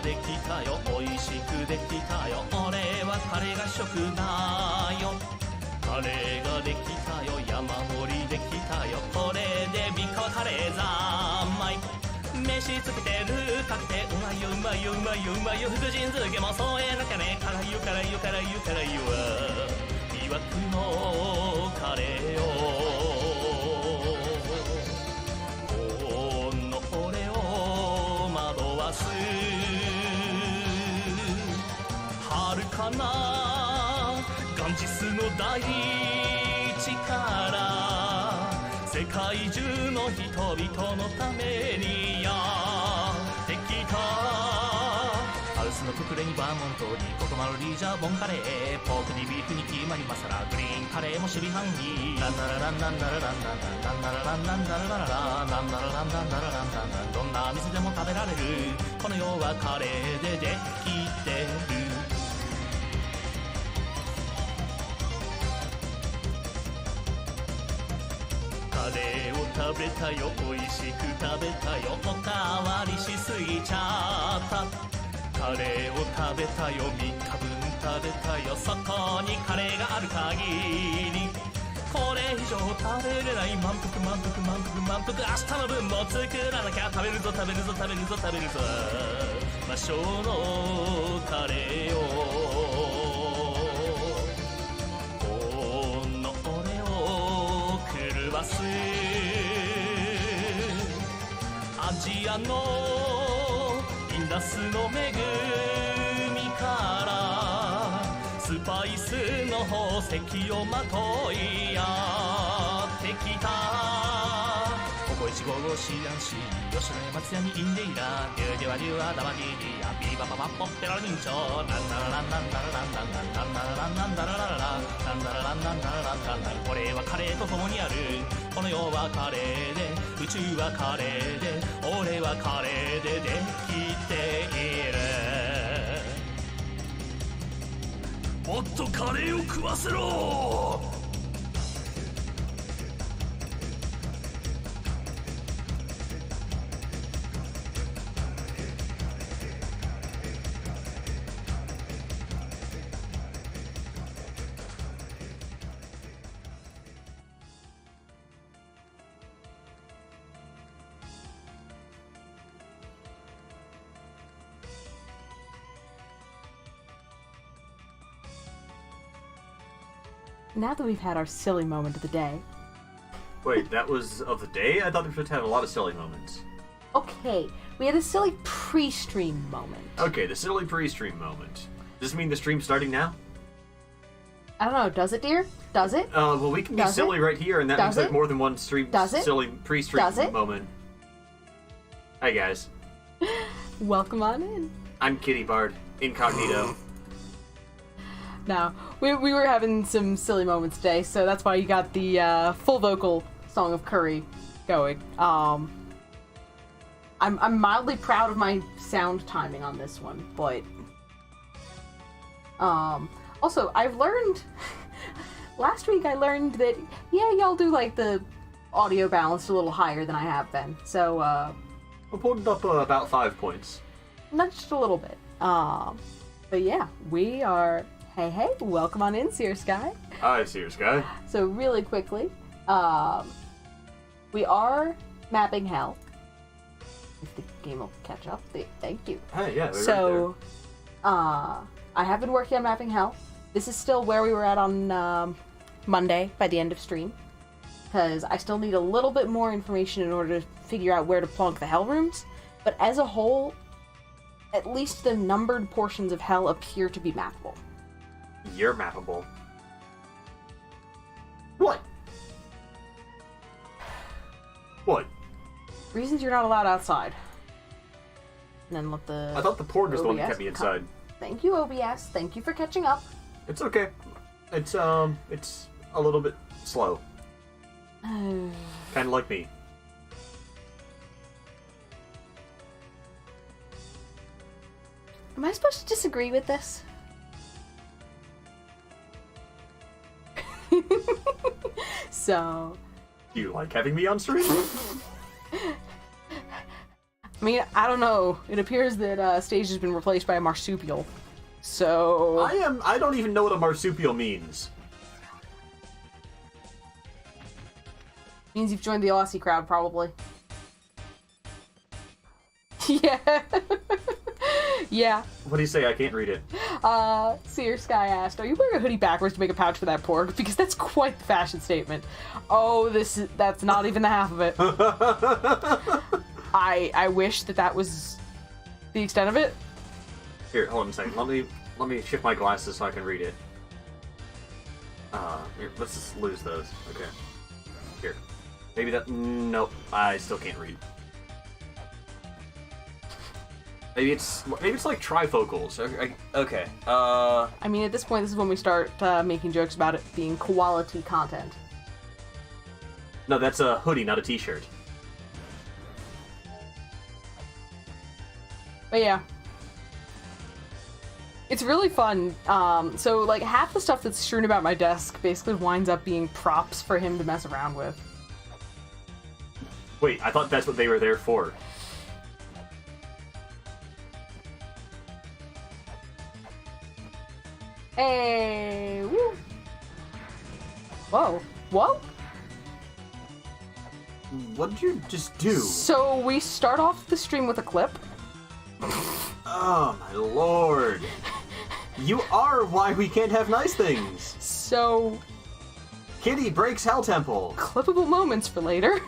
できたよ美味しくできたよ俺はカレーが食だよカレーができたよ山盛りできたよこれで3日はカレー三昧飯つけてるかけてうまいようまいようまいようまいよ福神漬けも添えなきゃね辛いよ辛いよ辛いよ辛いよ魅惑のカレーをこの俺を惑わす遥かなガンジスの大地から世界中の人々のためにやってきたハウスのククレにバーモントにココマロリージャーボンカレーポークにビーフにキーマにマサラグリーンカレーも守備範囲ランナラランランナラランランランナラランランナラララランランナラランランナラランランランどんな店でも食べられるこの世はカレーでできてるカレーを食べたよ美味しく食べたよおかわりしすぎちゃったカレーを食べたよ3日分食べたよそこにカレーがある限りこれ以上食べれない満腹満腹満腹満腹明日の分も作らなきゃ食べるぞ食べるぞ食べるぞ食べるぞ魔性のカレーを狂わすアジアのインダスの恵みからスパイスの宝石をまといやってきたココイチゴーシアンシー吉野松屋にインデイラデューデュアデュアダバディディアビーバババポッペラ人情ランダラランランダラランランランランダラランランダラララランダラランランダラランランランこれはカレーと共にあるこの世はカレーで宇宙はカレーで俺はカレーでできているもっとカレーを食わせろNow that we've had our silly moment of the day. Wait, that was of the day? I thought we were supposed to have a lot of silly moments. Okay, we had a silly pre-stream moment. Okay, the silly pre-stream moment. Does this mean the stream's starting now? I don't know, does it, dear? Does it? Well, we can be silly right here, and that means there's more than one silly pre-stream moment. Hi, guys. Welcome on in. I'm Kittybard, incognito. Now, we were having some silly moments today, so that's why you got the full vocal Song of Curry going. I'm mildly proud of my sound timing on this one, but also I've learned last week I learned that y'all do like the audio balance a little higher than I have been. So I pulled it up about 5 points. Not just a little bit. But yeah, we are. Hey, welcome on in, Seer Sky. Hi, Seer Sky. So really quickly, we are mapping Hell. If the game will catch up, thank you. Hey, yeah. So, right I have been working on mapping Hell. This is still where we were at on Monday by the end of stream, because I still need a little bit more information in order to figure out where to plonk the Hell rooms. But as a whole, at least the numbered portions of Hell appear to be mappable. You're mappable. What? What? Reasons you're not allowed outside. And then let the... I thought the port was the one that OBS kept me inside. Thank you, OBS. Thank you for catching up. It's okay. It's a little bit slow. Kind of like me. Am I supposed to disagree with this? So... Do you like having me on stream? I mean, I don't know. It appears that stage has been replaced by a marsupial. So... I don't even know what a marsupial means. Means you've joined the Aussie crowd, probably. Yeah. Yeah. What do you say? I can't read it. Seer Sky asked, are you wearing a hoodie backwards to make a pouch for that pork? Because that's quite the fashion statement. Oh, that's not even the half of it. I wish that was the extent of it. Here, hold on a second. Let me shift my glasses so I can read it. Here, let's just lose those. Okay. Here. Maybe that... Nope. I still can't read. Maybe it's like trifocals. Okay. I mean, at this point, this is when we start making jokes about it being quality content. No, that's a hoodie, not a t-shirt. But yeah. It's really fun. So, like, half the stuff that's strewn about my desk basically winds up being props for him to mess around with. Wait, I thought that's what they were there for. Hey! Woo! Whoa. Whoa? What did you just do? So, we start off the stream with a clip. Oh, my lord. You are why we can't have nice things. So... Kitty breaks Hell Temple. Clippable moments for later.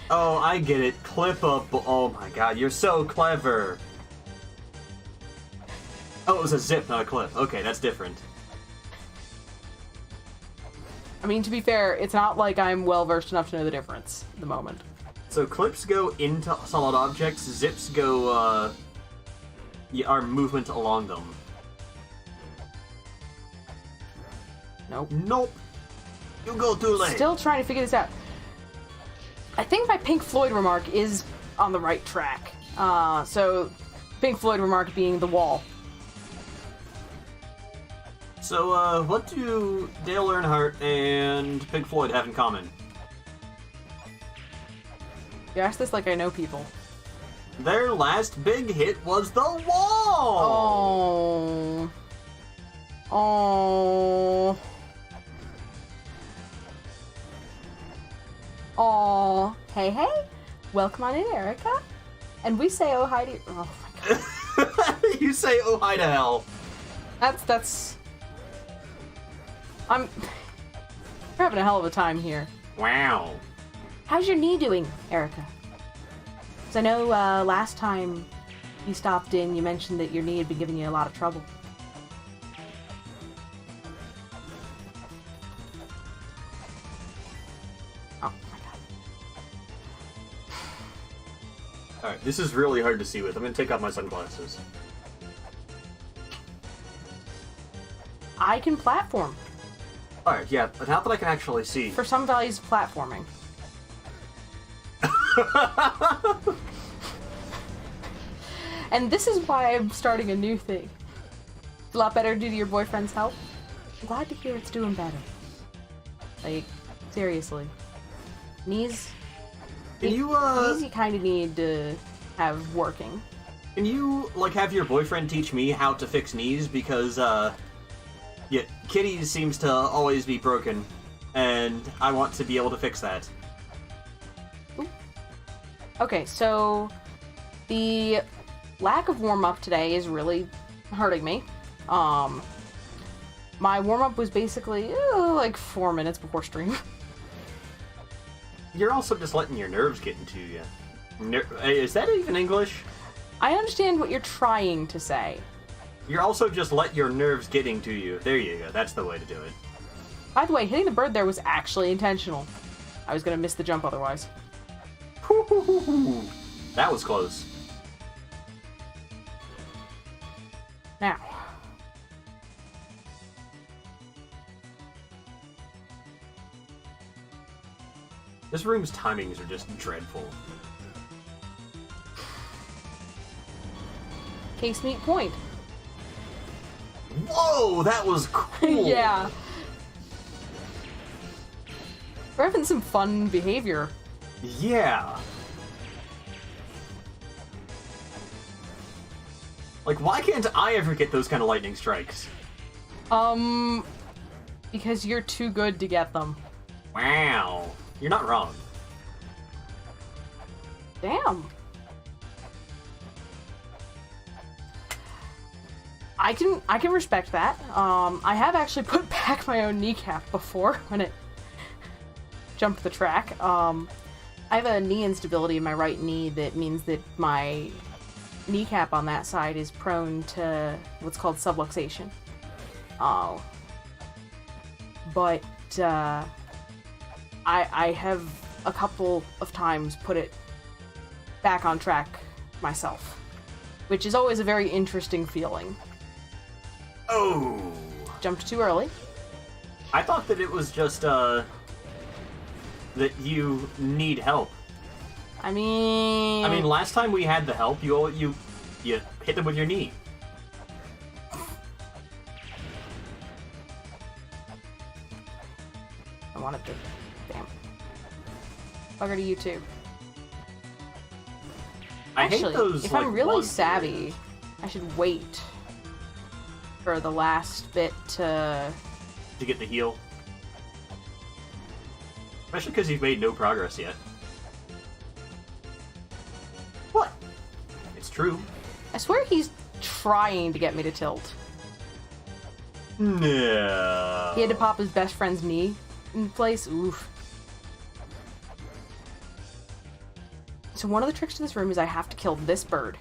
Oh, I get it. Clippable. Oh my god, you're so clever. Oh, it was a zip, not a clip. Okay, that's different. I mean, to be fair, it's not like I'm well-versed enough to know the difference at the moment. So clips go into solid objects, zips go, are movement along them. Nope. Nope. You go too late. Still trying to figure this out. I think my Pink Floyd remark is on the right track. So, Pink Floyd remark being the wall. So, what do Dale Earnhardt and Pink Floyd have in common? You ask this like I know people. Their last big hit was The Wall! Oh. Oh. Oh. Hey, hey. Welcome on in, Erica. And we say oh hi to... Oh, my God. You say oh hi to hell. That's... We're having a hell of a time here. Wow. How's your knee doing, Erica? Because I know last time you stopped in, you mentioned that your knee had been giving you a lot of trouble. Oh, my God. Alright, this is really hard to see with. I'm gonna take off my sunglasses. I can platform. Alright, yeah, but now that I can actually see... For some values of platforming. And this is why I'm starting a new thing. It's a lot better due to your boyfriend's help. I'm glad to hear it's doing better. Like, seriously. Knees... Can you, Knees you kind of need to have working. Can you, like, have your boyfriend teach me how to fix knees? Because, yeah, Kitty seems to always be broken, and I want to be able to fix that. Ooh. Okay, so the lack of warm-up today is really hurting me. My warm-up was basically like 4 minutes before stream. You're also just letting your nerves get into you. Is that even English? I understand what you're trying to say. You're also just let your nerves get into you. There you go. That's the way to do it. By the way, hitting the bird there was actually intentional. I was gonna miss the jump otherwise. That was close. Now. This room's timings are just dreadful. Case meet point. Whoa, that was cool! Yeah. We're having some fun behavior. Yeah. Like, why can't I ever get those kind of lightning strikes? Because you're too good to get them. Wow. You're not wrong. Damn. I can respect that. I have actually put back my own kneecap before when it jumped the track. I have a knee instability in my right knee that means that my kneecap on that side is prone to what's called subluxation. But I have a couple of times put it back on track myself, which is always a very interesting feeling. Oh! Jumped too early. I thought that it was just, that you need help. I mean, last time we had the help, you hit them with your knee. I wanted to. Damn. Bugger to you too. Actually, I hate those, if like, I'm really ones savvy, I should wait for the last bit to get the heal. Especially because you've made no progress yet. What? It's true. I swear he's trying to get me to tilt. No. He had to pop his best friend's knee in place. Oof. So one of the tricks to this room is I have to kill this bird.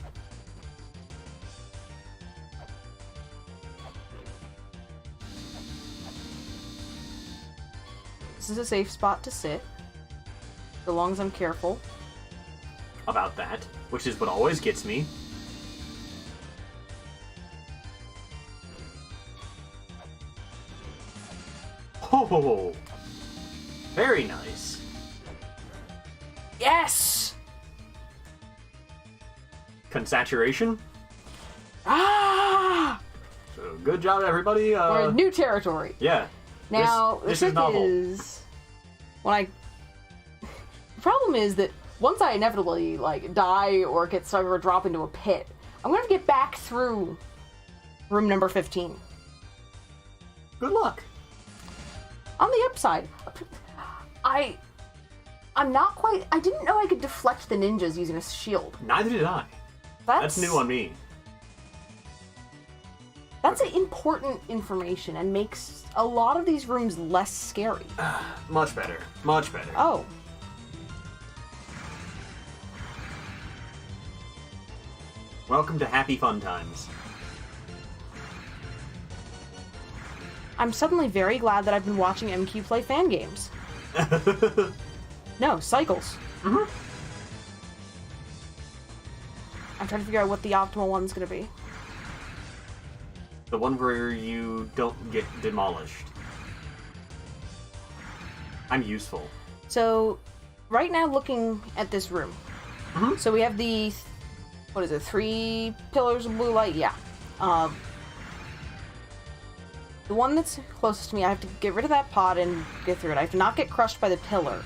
This is a safe spot to sit, so long as I'm careful. About that, which is what always gets me. Oh, very nice. Yes! Consaturation. Ah! So good job, everybody. We're in new territory. Yeah. Now, this the is trick novel. is when the problem is that once I inevitably like die or get stuck or drop into a pit, I'm gonna have to get back through room number 15. Good luck. On the upside, I'm not quite. I didn't know I could deflect the ninjas using a shield. Neither did I. That's new on me. That's important information and makes a lot of these rooms less scary. Much better. Much better. Oh. Welcome to happy fun times. I'm suddenly very glad that I've been watching MQ play fan games. No, cycles. Mm-hmm. I'm trying to figure out what the optimal one's gonna be. The one where you don't get demolished. I'm useful. So, right now looking at this room. Mm-hmm. So we have the, what is it, 3 pillars of blue light? Yeah. The one that's closest to me, I have to get rid of that pod and get through it. I have to not get crushed by the pillar,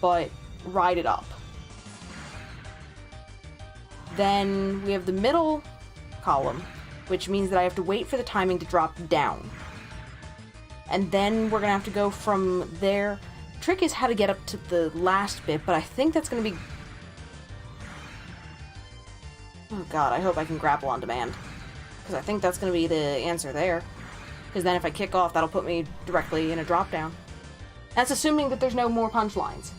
but ride it up. Then we have the middle column, which means that I have to wait for the timing to drop down. And then we're gonna have to go from there. The trick is how to get up to the last bit, but I think that's gonna be... Oh god, I hope I can grapple on demand. Because I think that's gonna be the answer there. Because then if I kick off, that'll put me directly in a drop down. That's assuming that there's no more punchlines.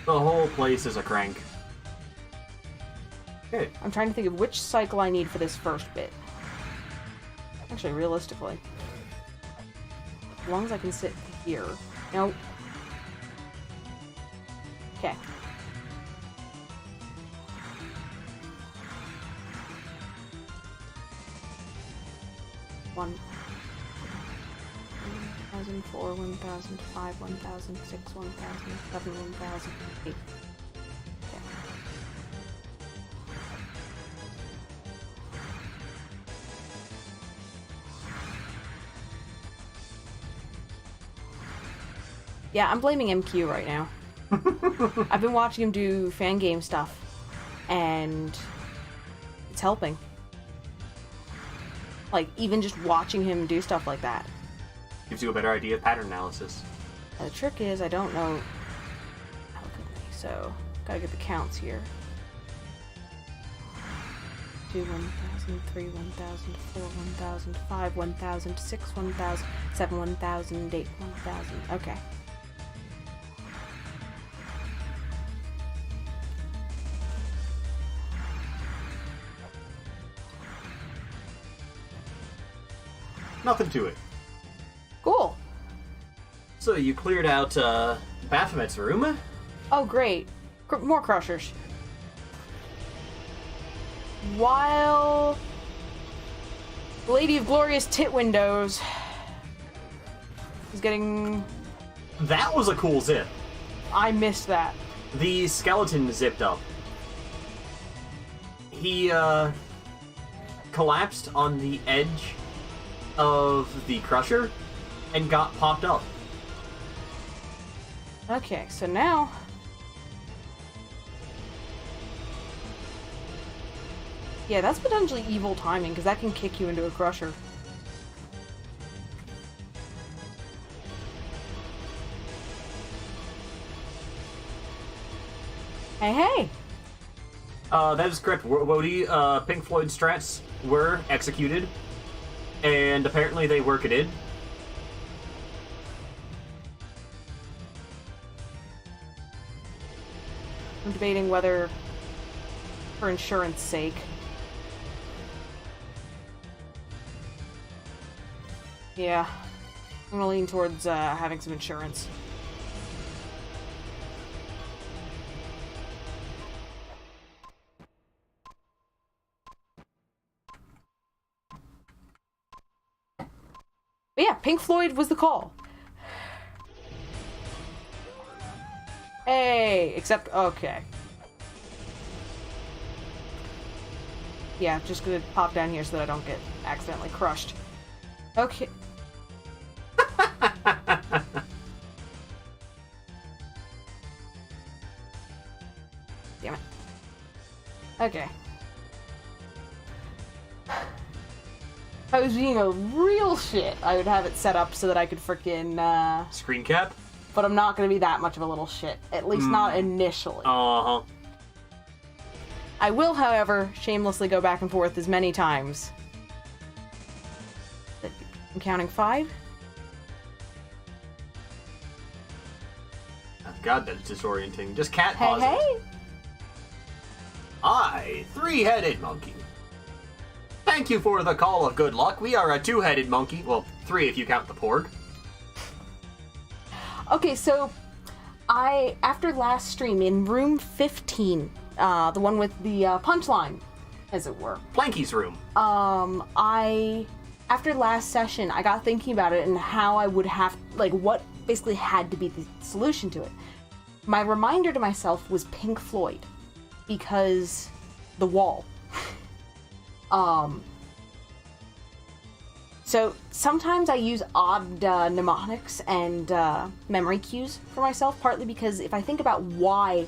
The whole place is a crank. Okay. I'm trying to think of which cycle I need for this first bit. Actually, realistically. As long as I can sit here. Nope. Okay. One. 1004, 1005, 1006, 1007, 1008. Okay. Yeah, I'm blaming MQ right now. I've been watching him do fan game stuff, and it's helping. Like, even just watching him do stuff like that. Gives you a better idea of pattern analysis. The trick is, I don't know alchemy, so gotta get the counts here. 2, 1,000, 3, 1,000, 4, 1,000, 5, 1,000, 6, 1,000, 7, 1,000, 8, 1,000. Okay. Nothing to it. Cool. So you cleared out Baphomet's room. Oh, great. More crushers. While the Lady of Glorious Tit Windows is getting... That was a cool zip. I missed that. The skeleton zipped up. He collapsed on the edge of the crusher and got popped up. Okay, so now... Yeah, that's potentially evil timing, because that can kick you into a crusher. Hey, hey! That is correct. Wody, Pink Floyd strats were executed, and apparently they worked it. I'm debating whether, for insurance sake... Yeah, I'm gonna lean towards having some insurance. But yeah, Pink Floyd was the call. Hey, except, okay. Yeah, just gonna pop down here so that I don't get accidentally crushed. Okay. Damn it. Okay. If I was being a real shit, I would have it set up so that I could frickin', Screen cap? But I'm not gonna be that much of a little shit. At least not initially. Uh-huh. I will, however, shamelessly go back and forth as many times. I'm counting 5. God, that's disorienting. Just cat pauses. Hey! I, 3-headed monkey. Thank you for the call of good luck. We are a 2-headed monkey. Well, 3 if you count the porg. Okay, so after last stream in room 15, the one with the punchline, as it were. Planky's room. After last session, I got thinking about it and how I would have, like, what basically had to be the solution to it. My reminder to myself was Pink Floyd, because the wall. So sometimes I use odd mnemonics and memory cues for myself, partly because if I think about why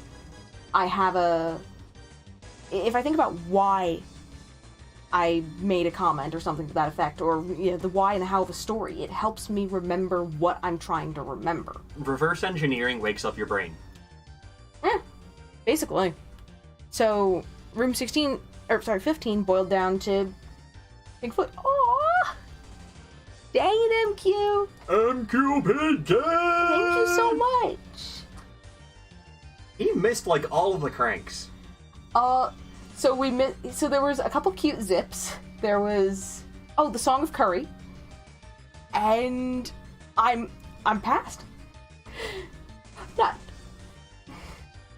I made a comment or something to that effect, or the why and the how of a story, it helps me remember what I'm trying to remember. Reverse engineering wakes up your brain. Basically. So, room 15 boiled down to Pink Floyd. Aww! Dang it, MQ! MQ Pig! Thank you so much! He missed, like, all of the cranks. So there was a couple cute zips. There was, the Song of Curry. And I'm past.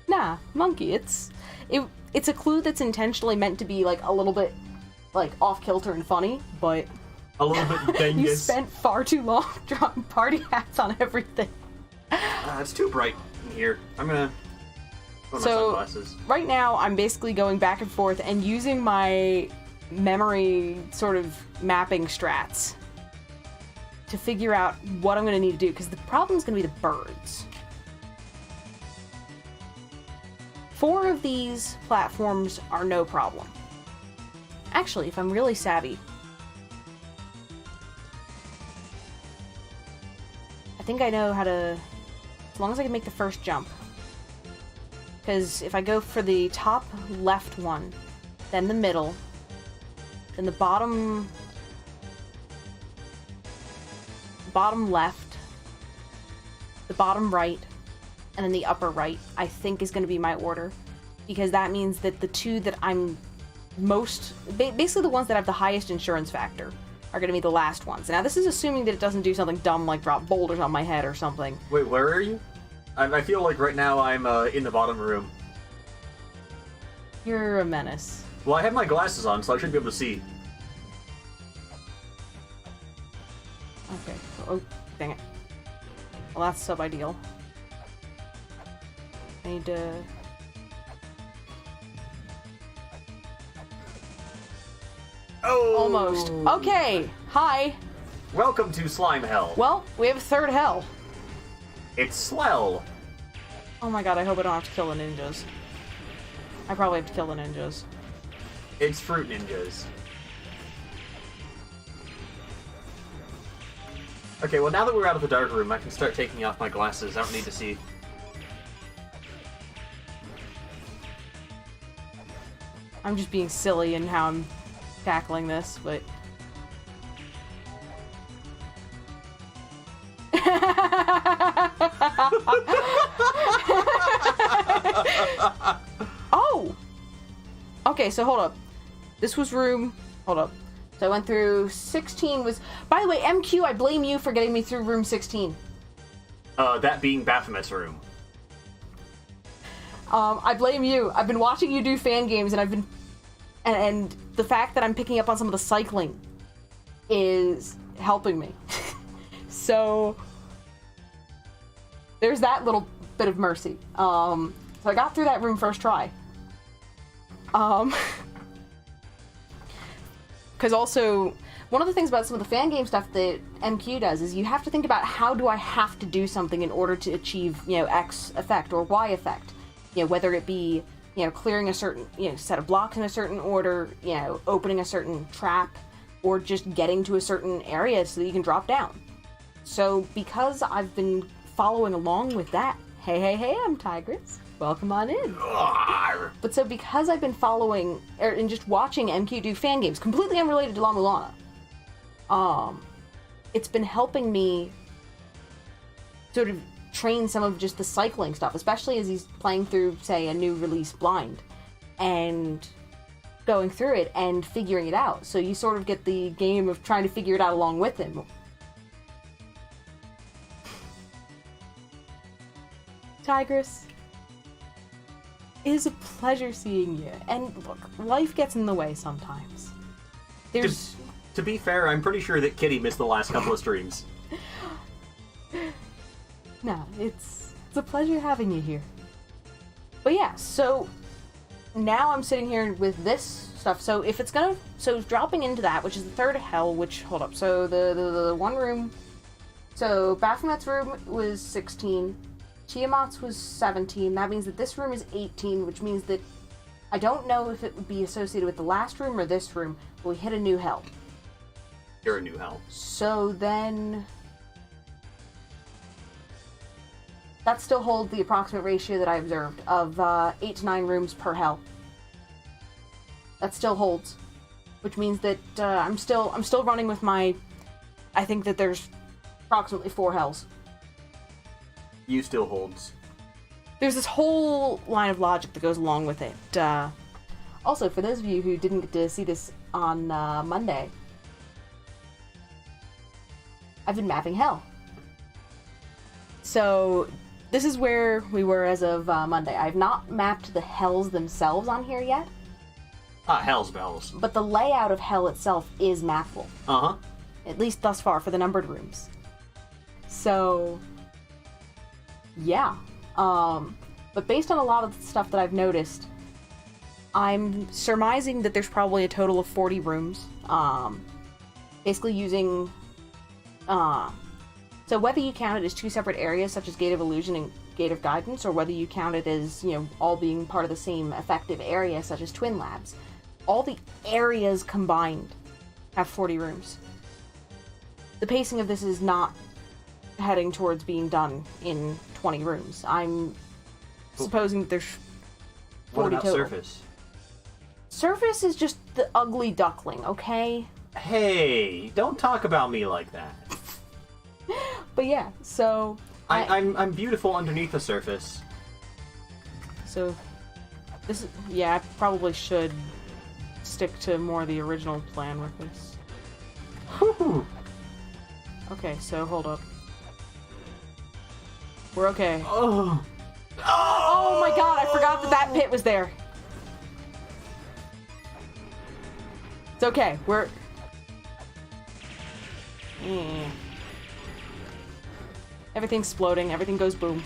Nah, monkey, it's a clue that's intentionally meant to be, like, a little bit, like, off-kilter and funny, but... A little bit dangerous. You spent far too long drawing party hats on everything. It's too bright in here. I'm gonna put my sunglasses. Right now, I'm basically going back and forth and using my memory sort of mapping strats to figure out what I'm going to need to do, because the problem's going to be the birds. 4 of these platforms are no problem. Actually, if I'm really savvy, think I know how to... As long as I can make the first jump. Because if I go for the top left one, then the middle, then the bottom left, the bottom right, and then the upper right, I think is going to be my order. Because that means that the two that I'm most... basically the ones that have the highest insurance factor are going to be the last ones. Now, this is assuming that it doesn't do something dumb like drop boulders on my head or something. Wait, where are you? I feel like right now I'm in the bottom room. You're a menace. Well, I have my glasses on, so I should be able to see. Okay. Oh, dang it. Well, that's sub-ideal. I need to... Oh! Almost. Okay. Hi. Welcome to Slime Hell. Well, we have a third hell. It's swell. Oh my god, I hope I don't have to kill the ninjas. I probably have to kill the ninjas. It's fruit ninjas. Okay, well now that we're out of the dark room, I can start taking off my glasses. I don't need to see. I'm just being silly in how I'm tackling this, but... Oh! Okay, so hold up. This was room... Hold up. So I went through 16 was... By the way, MQ, I blame you for getting me through room 16. That being Baphomet's room. I blame you. I've been watching you do fan games, and I've been... And the fact that I'm picking up on some of the cycling is helping me. So... There's that little bit of mercy. So I got through that room first try. Because also, one of the things about some of the fan game stuff that MQ does is you have to think about how do I have to do something in order to achieve, X effect or Y effect. Whether it be, clearing a certain, set of blocks in a certain order, opening a certain trap, or just getting to a certain area so that you can drop down. So because I've been following along with that, hey, I'm Tigress. Welcome on in. But so because I've been following and just watching MQ do fan games, completely unrelated to la-mulana, it's been helping me sort of train some of just the cycling stuff, especially as he's playing through, say, a new release blind and going through it and figuring it out. So you sort of get the game of trying to figure it out along with him. Tigress, it is a pleasure seeing you. And look, life gets in the way sometimes. There's... To be fair, I'm pretty sure that Kitty missed the last couple of streams. No, it's a pleasure having you here. But yeah, so now I'm sitting here with this stuff. So if it's gonna... So dropping into that, which is the third hell, which... Hold up. So the one room... So Baphomet's room was 16. Tiamat's was 17. That means that this room is 18, which means that I don't know if it would be associated with the last room or this room, but we hit a new hell. You're a new hell. So then... That still holds the approximate ratio that I observed of 8 to 9 rooms per hell. That still holds. Which means that I'm still running with my... I think that there's approximately 4 hells. You still holds. There's this whole line of logic that goes along with it. Also, for those of you who didn't get to see this on Monday, I've been mapping hell. So, this is where we were as of Monday. I've not mapped the hells themselves on here yet. Hell's bells. But the layout of hell itself is mappable. Uh-huh. At least thus far for the numbered rooms. So... Yeah. But based on a lot of the stuff that I've noticed, I'm surmising that there's probably a total of 40 rooms. Basically using... So whether you count it as 2 separate areas, such as Gate of Illusion and Gate of Guidance, or whether you count it as, all being part of the same effective area, such as Twin Labs, all the areas combined have 40 rooms. The pacing of this is not heading towards being done in 20 rooms. I'm supposing that there's 40 What about total. surface? Surface is just the ugly duckling, okay? Hey, don't talk about me like that. But yeah, so... I'm beautiful underneath the surface. So, this is... Yeah, I probably should stick to more of the original plan with this. Whew. Okay, so hold up. We're okay. Oh. Oh my god, I forgot that pit was there. It's okay, we're... Everything's exploding, everything goes boom.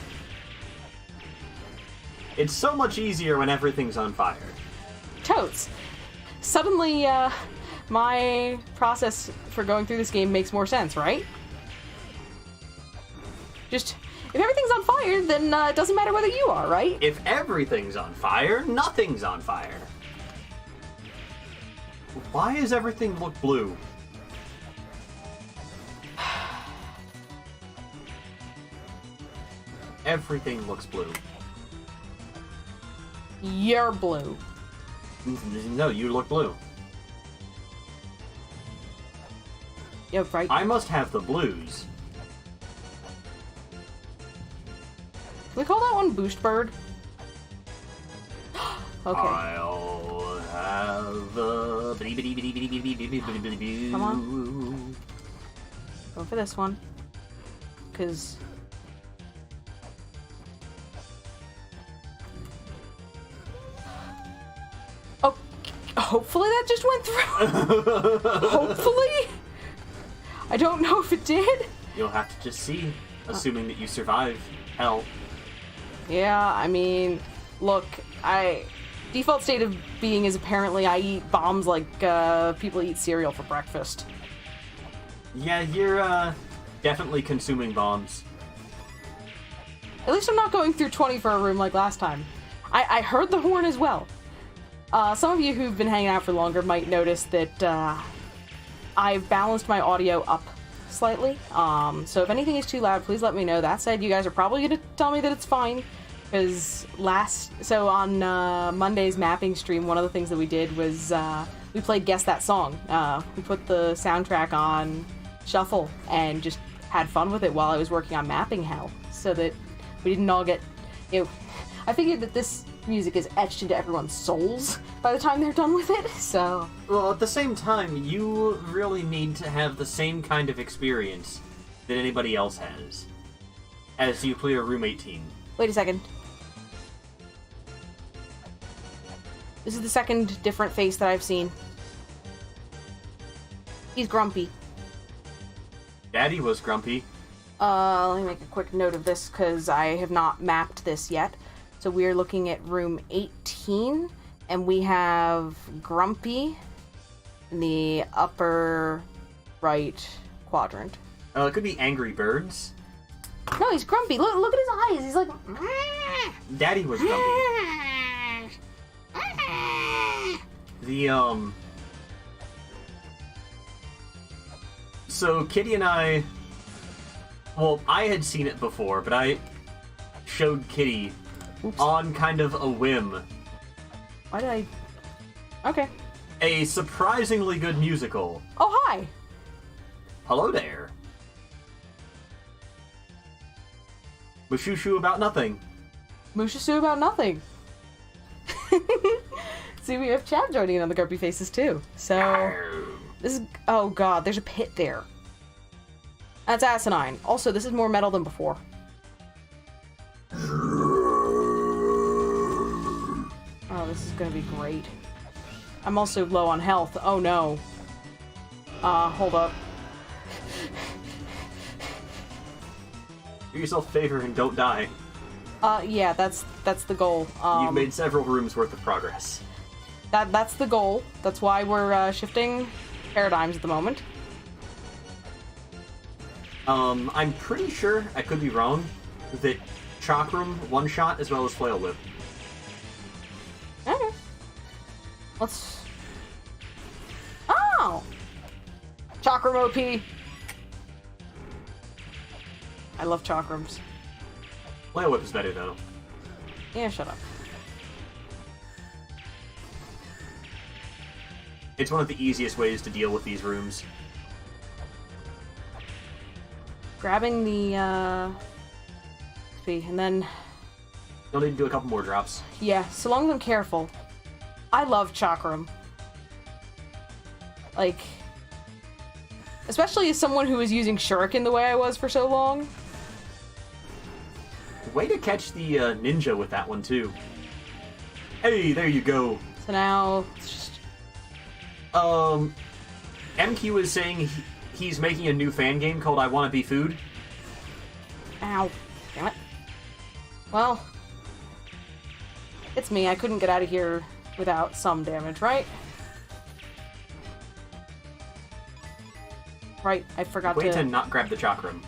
It's so much easier when everything's on fire. Totes. Suddenly, my process for going through this game makes more sense, right? Just, if everything's on fire, then it doesn't matter whether you are, right? If everything's on fire, nothing's on fire. Why does everything look blue? Everything looks blue. You're blue. No, you look blue. Yeah, right. I must have the blues. Can we call that one Boost Bird? Okay. I'll have a... Come on. Go for this one. Because... Oh, hopefully that just went through. Hopefully? I don't know if it did. You'll have to just see, assuming that you survive hell. Yeah, I mean, look, default state of being is apparently I eat bombs like people eat cereal for breakfast. Yeah, you're definitely consuming bombs. At least I'm not going through 20 for a room like last time. I heard the horn as well. Some of you who've been hanging out for longer might notice that I've balanced my audio up slightly. So if anything is too loud, please let me know. That said, you guys are probably going to tell me that it's fine. Because on Monday's mapping stream, one of the things that we did was we played Guess That Song. We put the soundtrack on shuffle and just had fun with it while I was working on mapping hell, so that we didn't all get... I figured that this music is etched into everyone's souls by the time they're done with it, so... Well, at the same time, you really need to have the same kind of experience that anybody else has as you clear room 18. Wait a second. This is the second different face that I've seen. He's grumpy. Daddy was grumpy. Let me make a quick note of this, because I have not mapped this yet. So we are looking at room 18, and we have Grumpy in the upper right quadrant. It could be Angry Birds. No, he's grumpy. Look at his eyes. He's like... Daddy was grumpy. So Kitty and I... Well, I had seen it before, but I showed Kitty on kind of a whim. Why did I... Okay. A surprisingly good musical. Oh, hi! Hello there. Mushushu about nothing. Mushisu about nothing. See, we have chat joining in on the grumpy faces, too. So... This is... Oh, God. There's a pit there. That's asinine. Also, this is more metal than before. Oh, this is gonna be great. I'm also low on health. Oh, no. Hold up. Do yourself a favor and don't die. Yeah, that's the goal. You've made several rooms worth of progress. That's the goal. That's why we're shifting paradigms at the moment. I'm pretty sure, I could be wrong, that Chakram one-shot as well as Flail Whip. Okay. Let's... Oh! Chakram OP! I love chakrams. Flail Whip is better, though. Yeah, shut up. It's one of the easiest ways to deal with these rooms. Grabbing the, XP, and then... You'll need to do a couple more drops. Yeah, so long as I'm careful. I love chakram. Like... Especially as someone who was using shuriken the way I was for so long. Way to catch the ninja with that one, too. Hey, there you go. So now, it's just... MQ is saying he's making a new fan game called I Wanna Be Food. Ow. Damn it. Well... It's me, I couldn't get out of here without some damage, right? Right, I forgot Way to... to not grab the chakram.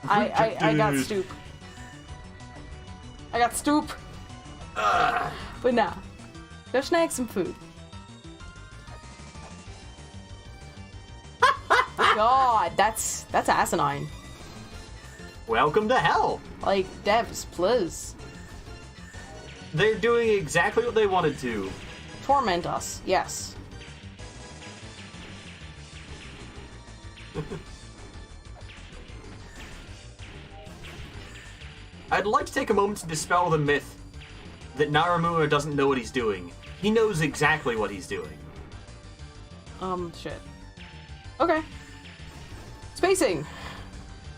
I got stoop. I got stoop. But nah. Go snag some food. God, that's asinine. Welcome to hell! Like, devs, please. They're doing exactly what they wanted to. Torment us, yes. I'd like to take a moment to dispel the myth that La-mulana doesn't know what he's doing. He knows exactly what he's doing. Shit. Okay. Spacing.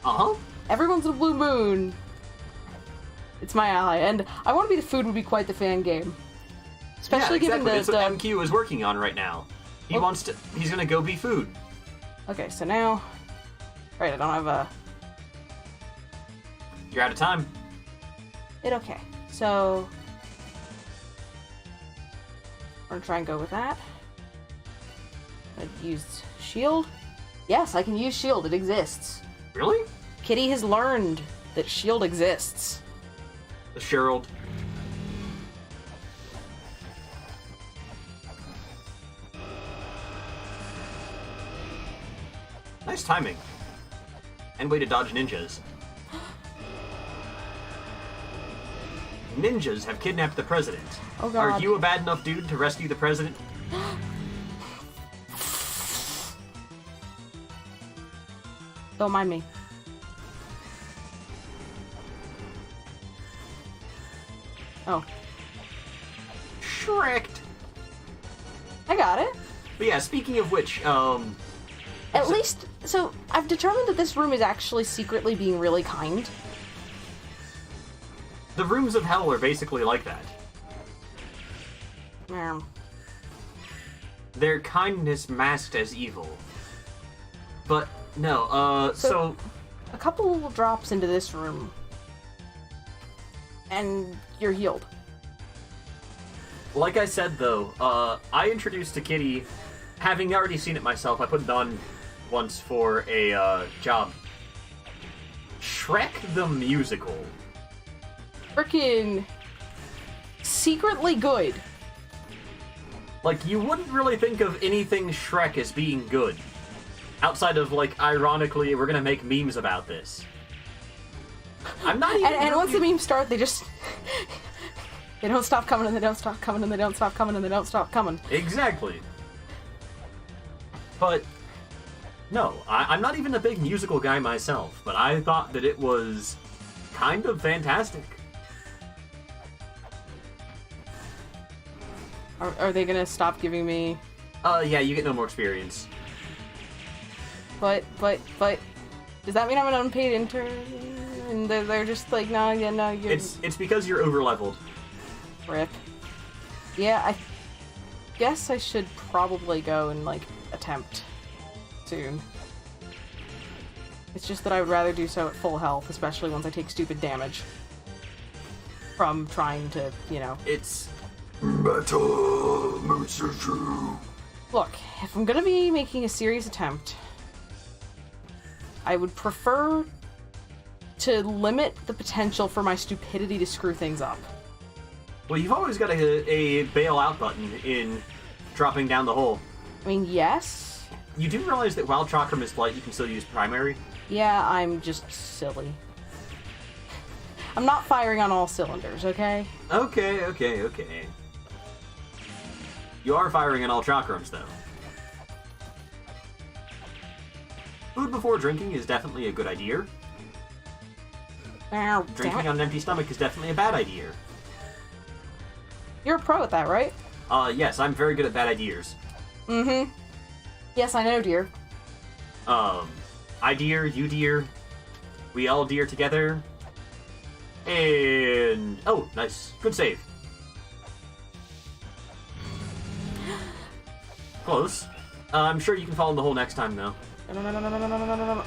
Uh-huh. Everyone's a blue moon. It's my ally, and I Want to Be the Food would be quite the fan game. Especially yeah, exactly. given That's what MQ is working on right now. He wants to... He's gonna go be food. Okay, so now... Right, I don't have a... You're out of time. Okay, so... I'm gonna try and go with that. I used shield. Yes, I can use shield. It exists. Really? Kitty has learned that shield exists. The Sherald. Nice timing. And way to dodge ninjas. Ninjas have kidnapped the president. Oh god. Are you a bad enough dude to rescue the president? Don't mind me. Oh. Shreked. I got it. But yeah, speaking of which, At least, so I've determined that this room is actually secretly being really kind. the rooms of hell are basically like that. Yeah. Their kindness masked as evil. But, no, so... A couple drops into this room, and you're healed. Like I said, though, I introduced to Kitty, having already seen it myself, I put it on once for a, job. Shrek the Musical. Frickin' secretly good. Like, you wouldn't really think of anything Shrek as being good. Outside of, like, ironically, we're gonna make memes about this. I'm not even... And once the memes start, they just... they don't stop coming, and they don't stop coming, and they don't stop coming, and they don't stop coming. Exactly. But, no, I'm not even a big musical guy myself, but I thought that it was kind of fantastic. Are they gonna stop giving me... Yeah, you get no more experience. But, does that mean I'm an unpaid intern? And they're just like, no, yeah, no, you're... It's because you're over-leveled. Rip. Yeah, I guess I should probably go and, like, attempt soon. It's just that I would rather do so at full health, especially once I take stupid damage from trying to, you know... It's... Look, if I'm gonna be making a serious attempt, I would prefer to limit the potential for my stupidity to screw things up. Well, you've always got a bail out button in dropping down the hole. I mean, yes, you do realize that while Chakram is light, you can still use primary? Yeah, I'm just silly. I'm not firing on all cylinders, okay? Okay. You are firing on all chakrams, though. Food before drinking is definitely a good idea. Ow, Drinking on an empty stomach is definitely a bad idea. You're a pro at that, right? Yes, I'm very good at bad ideas. Mm-hmm. Yes, I know, dear. I dear, you dear, we all dear together. And... oh, nice. Good save. Close. I'm sure you can fall in the hole next time, though. No.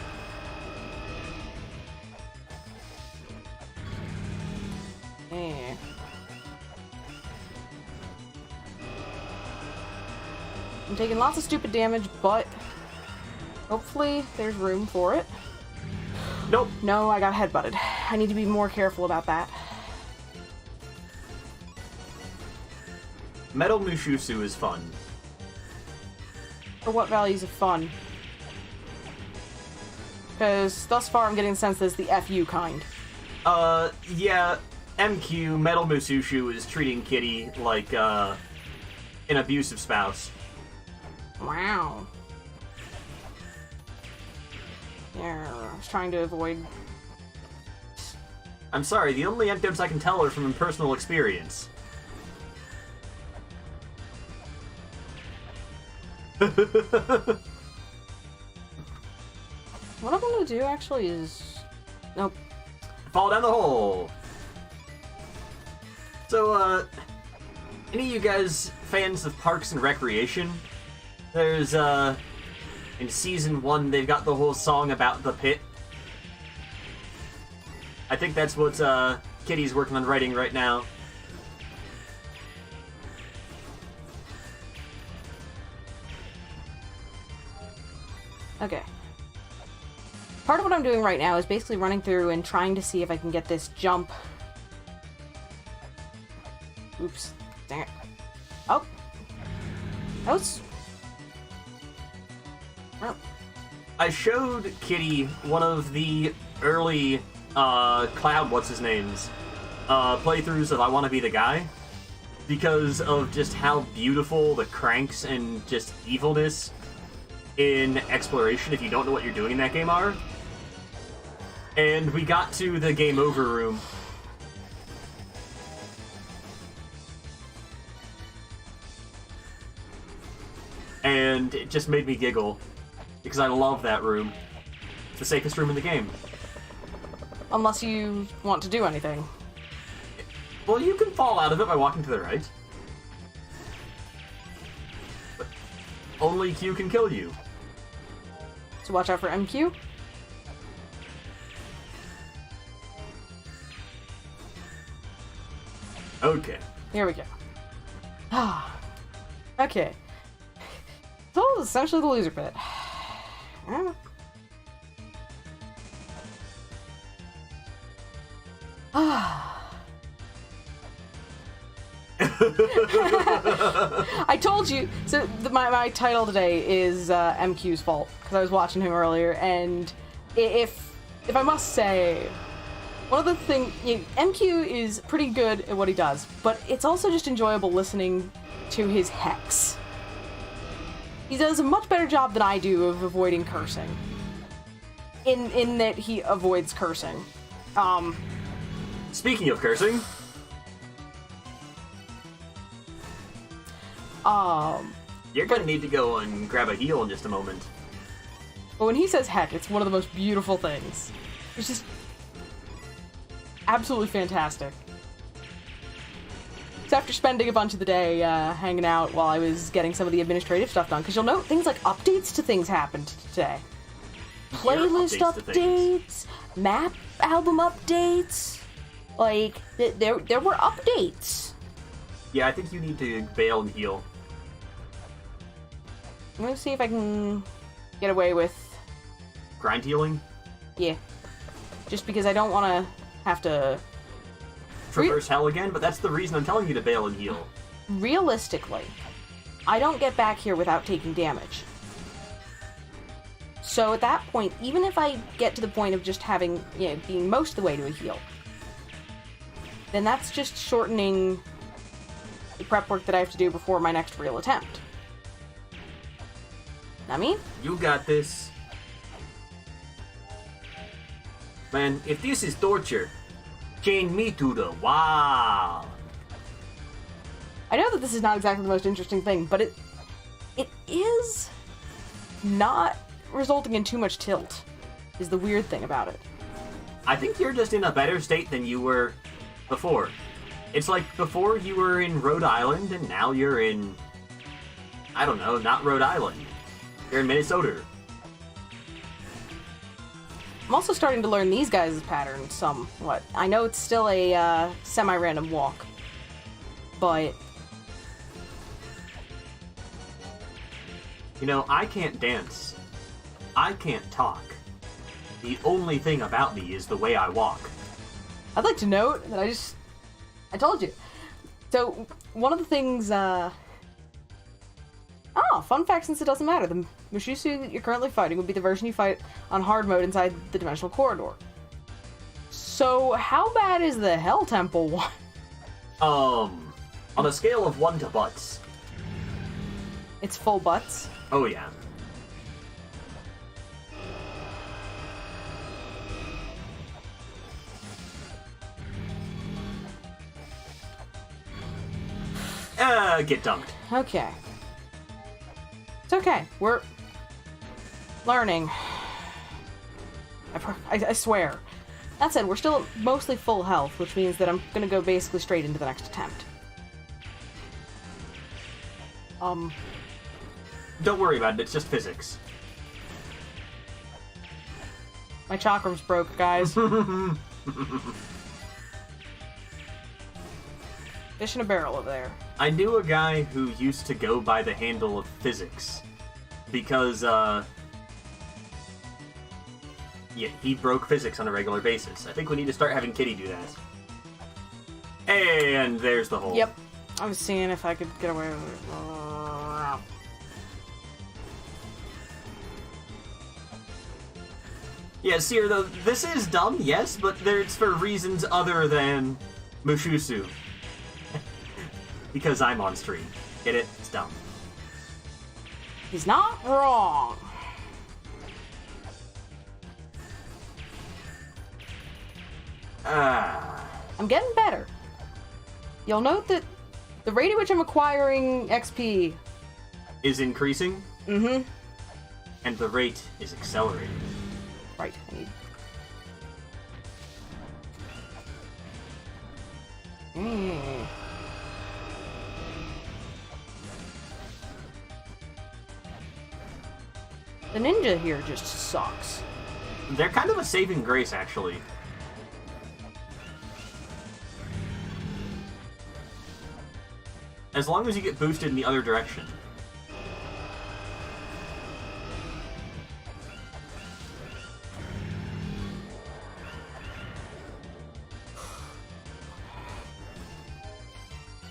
Yeah. I'm taking lots of stupid damage, but hopefully there's room for it. Nope. No, I got headbutted. I need to be more careful about that. Metal Mushusu is fun. For what values of fun? Because thus far I'm getting the sense that it's the FU kind. Yeah, MQ, Metal Mushu is treating Kitty like, an abusive spouse. Wow. Yeah, I was trying to avoid... I'm sorry, the only anecdotes I can tell are from personal experience. What I'm gonna do, actually, is... Nope. Fall down the hole! So, any of you guys fans of Parks and Recreation? There's, in Season 1, they've got the whole song about the pit. I think that's what, Kitty's working on writing right now. Okay. Part of what I'm doing right now is basically running through and trying to see if I can get this jump. Oops. Dang it. Oh. That was... Oh. I showed Kitty one of the early, Cloud what's-his-names, playthroughs of I Wanna Be the Guy, because of just how beautiful the cranks and just evilness in exploration, if you don't know what you're doing in that game, are. And we got to the game over room. And it just made me giggle, because I love that room. It's the safest room in the game. Unless you want to do anything. Well, you can fall out of it by walking to the right. But only Q can kill you. So watch out for MQ. Okay. Here we go. Okay. So essentially the loser pit. Yeah. I told you. So my title today is MQ's fault because I was watching him earlier, and if I must say, one of the things, MQ is pretty good at what he does, but it's also just enjoyable listening to his hex. He does a much better job than I do of avoiding cursing. In that he avoids cursing. Speaking of cursing, you're gonna need to go and grab a heal in just a moment. But when he says heck, it's one of the most beautiful things. It's just absolutely fantastic. So after spending a bunch of the day hanging out while I was getting some of the administrative stuff done, because you'll note things like updates to things happened today. Playlist updates, map album updates. Like, there were updates. Yeah, I think you need to bail and heal. I'm gonna see if I can get away with... Grind healing? Yeah. Just because I don't want to have to... Traverse hell again, but that's the reason I'm telling you to bail and heal. Realistically, I don't get back here without taking damage. So at that point, even if I get to the point of just having, being most of the way to a heal, then that's just shortening the prep work that I have to do before my next real attempt. I mean? You got this. Man, if this is torture, chain me to the wall. I know that this is not exactly the most interesting thing, but it is not resulting in too much tilt, is the weird thing about it. I think you're just in a better state than you were before. It's like before you were in Rhode Island, and now you're in, I don't know, not Rhode Island. You're in Minnesota. I'm also starting to learn these guys' patterns somewhat. I know it's still a semi-random walk, but... You know, I can't dance. I can't talk. The only thing about me is the way I walk. I'd like to note that I told you. So, one of the things, fun fact since it doesn't matter. The Mushisu that you're currently fighting would be the version you fight on hard mode inside the Dimensional Corridor. So, how bad is the Hell Temple one? On a scale of 1 to butts. It's full butts. Oh, yeah. Get dunked. Okay. It's okay. We're learning. I swear. That said, we're still mostly full health, which means that I'm gonna go basically straight into the next attempt. Don't worry about it, it's just physics. My chakram's broke, guys. Fish in a barrel over there. I knew a guy who used to go by the handle of physics. Because, he broke physics on a regular basis. I think we need to start having Kitty do that. And there's the hole. Yep. I was seeing if I could get away with it. Yeah, Seer, though, this is dumb, yes, but it's for reasons other than Mushusu. Because I'm on stream. Get it? It's dumb. He's not wrong. I'm getting better. You'll note that the rate at which I'm acquiring XP is increasing. Mm-hmm. And the rate is accelerating. Right, I need... The ninja here just sucks. They're kind of a saving grace, actually. As long as you get boosted in the other direction.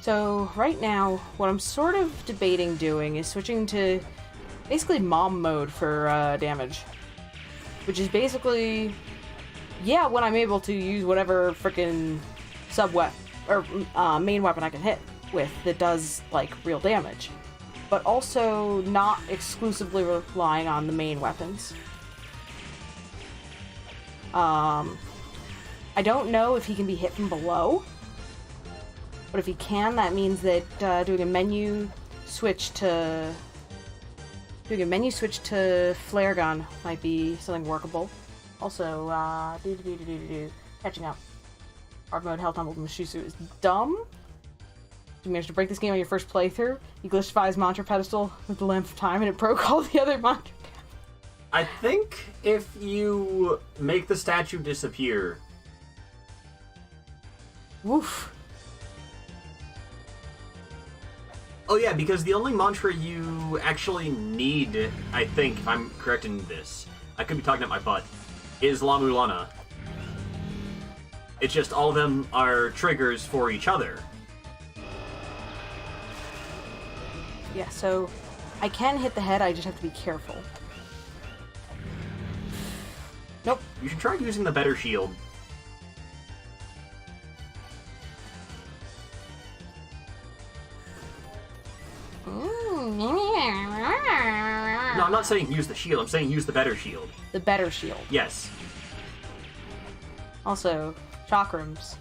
So, right now, what I'm sort of debating doing is switching to basically mom mode for damage. Which is basically, when I'm able to use whatever frickin' sub-weapon, or main weapon I can hit with that does, like, real damage. But also not exclusively relying on the main weapons. I don't know if he can be hit from below. But if he can, that means that doing a menu switch to flare gun might be something workable. Also, catching up. Hard mode Hell Temple Mushisu is dumb. You managed to break this game on your first playthrough. You glitched by his mantra pedestal with the lamp of time, and it broke all the other mantra. I think if you make the statue disappear. Woof. Oh yeah, because the only mantra you actually need, I think, if I'm correct in this, I could be talking at my butt, is la-mulana. It's just all of them are triggers for each other. Yeah, so I can hit the head, I just have to be careful. Nope. You should try using the better shield. No, I'm not saying use the shield. I'm saying use the better shield. The better shield. Yes. Also, chakrams.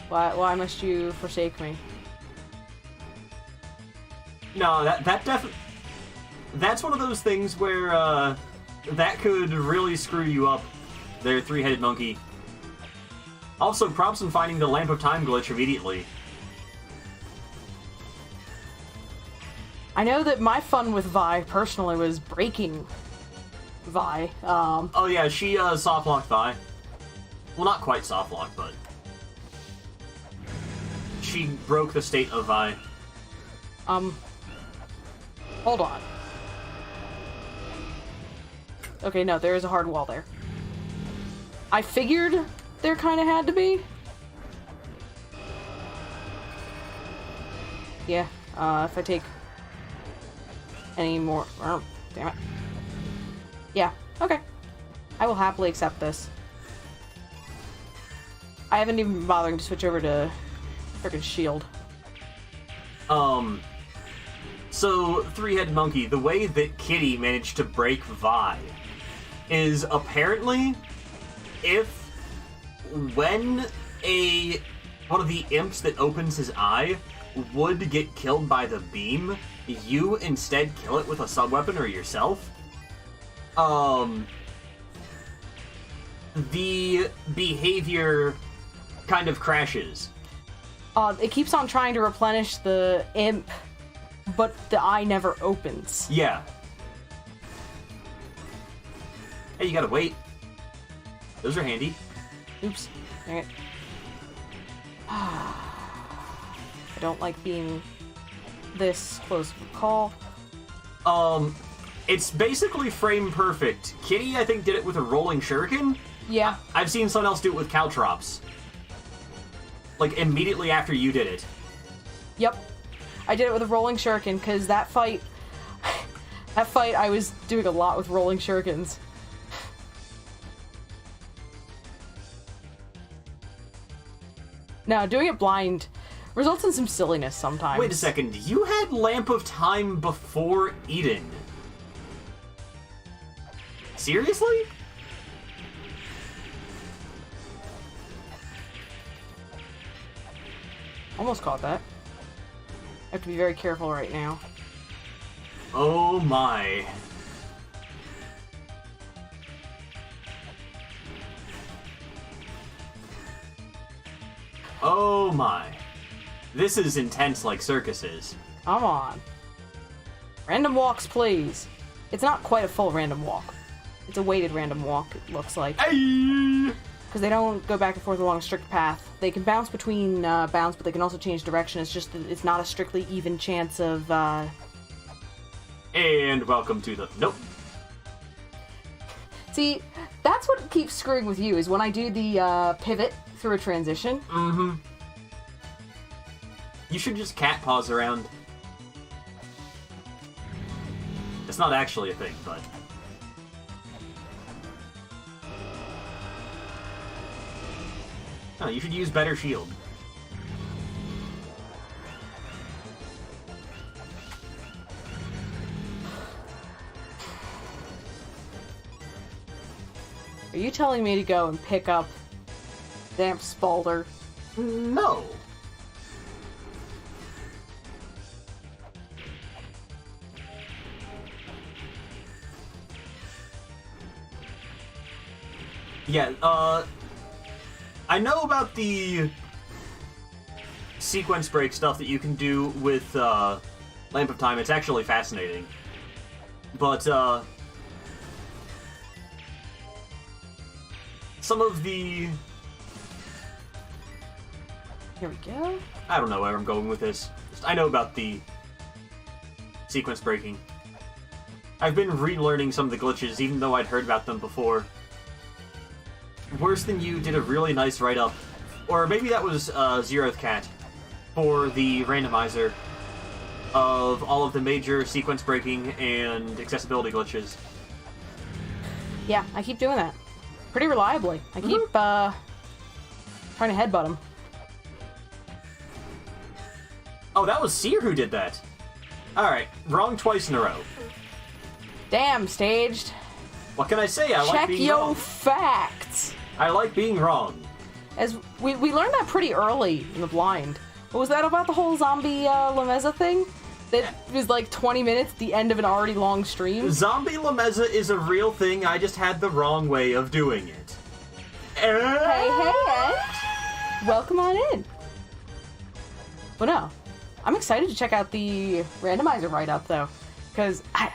Why must you forsake me? No, that's one of those things where that could really screw you up. There, three-headed monkey. Also, props in finding the Lamp of Time glitch immediately. I know that my fun with Vi, personally, was breaking Vi. Oh yeah, she soft-locked Vi. Well, not quite soft-locked, but... she broke the state of Vi. Hold on. Okay, no, there is a hard wall there. I figured there kind of had to be. Yeah, if I take any more... Oh, damn it. Yeah, okay. I will happily accept this. I haven't even been bothering to switch over to frickin' shield. So, three-headed monkey, the way that Kitty managed to break Vi is apparently when one of the imps that opens his eye would get killed by the beam, you instead kill it with a sub-weapon or yourself, the behavior kind of crashes. It keeps on trying to replenish the imp, but the eye never opens. Yeah. Hey, you gotta wait. Those are handy. Oops. Alright. I don't like being this close to the call. It's basically frame perfect. Kitty, I think, did it with a rolling shuriken. Yeah. I've seen someone else do it with caltrops. Like, immediately after you did it. Yep. I did it with a rolling shuriken, because that fight... I was doing a lot with rolling shurikens. Now, doing it blind results in some silliness sometimes. Wait a second, you had Lamp of Time before Eden. Seriously? Almost caught that. I have to be very careful right now. Oh my. Oh my. This is intense like circuses. Come on. Random walks, please. It's not quite a full random walk. It's a weighted random walk, it looks like. Ayy! Because they don't go back and forth along a strict path. They can bounce between bounds, but they can also change direction. It's just that it's not a strictly even chance of... And welcome to the... Nope. See, that's what keeps screwing with you, is when I do the pivot through a transition. Mm-hmm. You should just cat paws around. It's not actually a thing, but... No, you should use better shield. Are you telling me to go and pick up Damp Spalder? No. Yeah, I know about the sequence break stuff that you can do with Lamp of Time. It's actually fascinating. But some of the... Here we go. I don't know where I'm going with this. I know about the sequence breaking. I've been relearning some of the glitches, even though I'd heard about them before. Worse Than You did a really nice write-up, or maybe that was Zeroth Cat, for the randomizer of all of the major sequence breaking and accessibility glitches. Yeah, I keep doing that. Pretty reliably. I keep, trying to headbutt him. Oh, that was Seer who did that. Alright, wrong twice in a row. Damn, Staged. What can I say? I like Check being your wrong. facts. I like being wrong. As we learned that pretty early in the blind. What was that about the whole zombie Lameza thing? That was like 20 minutes at the end of an already long stream? Zombie Lameza is a real thing, I just had the wrong way of doing it. Hey, Ed. Welcome on in. Well, no. I'm excited to check out the randomizer write-up, though. Because I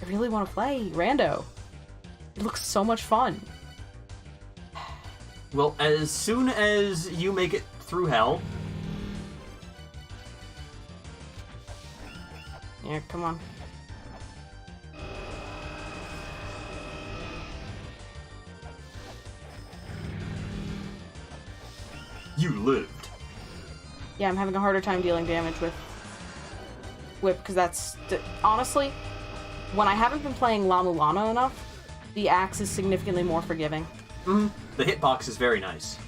really want to play Rando. It looks so much fun. Well, as soon as you make it through hell... Yeah, come on. You lived. Yeah, I'm having a harder time dealing damage with Whip, because that's... honestly, when I haven't been playing la-mulana enough, the axe is significantly more forgiving. Mm-hmm. The hitbox is very nice.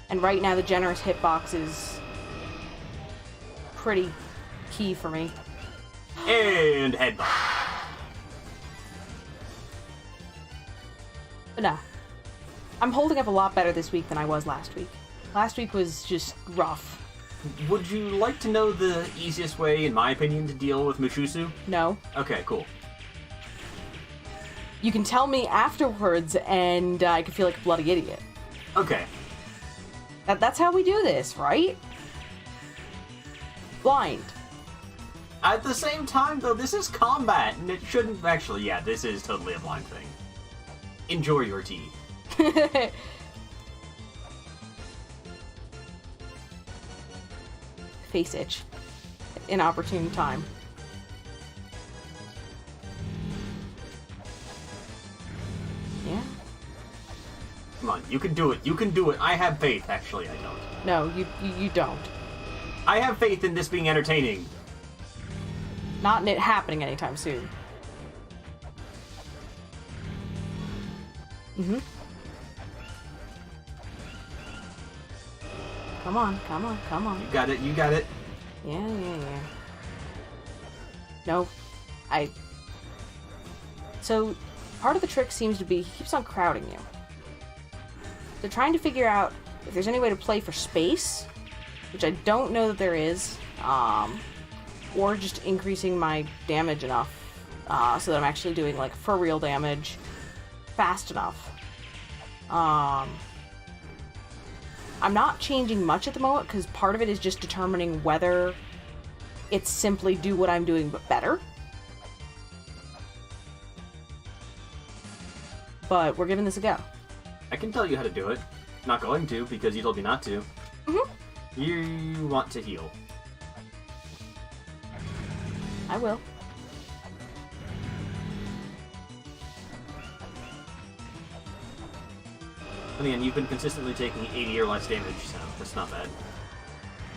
And right now, the generous hitbox is pretty key for me. And headbutt. But no. I'm holding up a lot better this week than I was last week. Last week was just rough. Would you like to know the easiest way, in my opinion, to deal with Mushusu? No. Okay, cool. You can tell me afterwards, and I can feel like a bloody idiot. Okay. That's how we do this, right? Blind. At the same time, though, this is combat, and it shouldn't... Actually, yeah, this is totally a blind thing. Enjoy your tea. Face itch. Inopportune time. Yeah? Come on, you can do it. You can do it. I have faith. Actually, I don't. No, you don't. I have faith in this being entertaining. Not in it happening anytime soon. Mm-hmm. Come on, come on, come on. You got it. You got it. Yeah. No. So, part of the trick seems to be he keeps on crowding you. So trying to figure out if there's any way to play for space, which I don't know that there is, or just increasing my damage enough so that I'm actually doing, like, for real damage fast enough. I'm not changing much at the moment, because part of it is just determining whether it's simply do what I'm doing, but better. But we're giving this a go. I can tell you how to do it. Not going to, because you told me not to. Mm-hmm. You want to heal. I will. I mean, you've been consistently taking 80 or less damage, so that's not bad.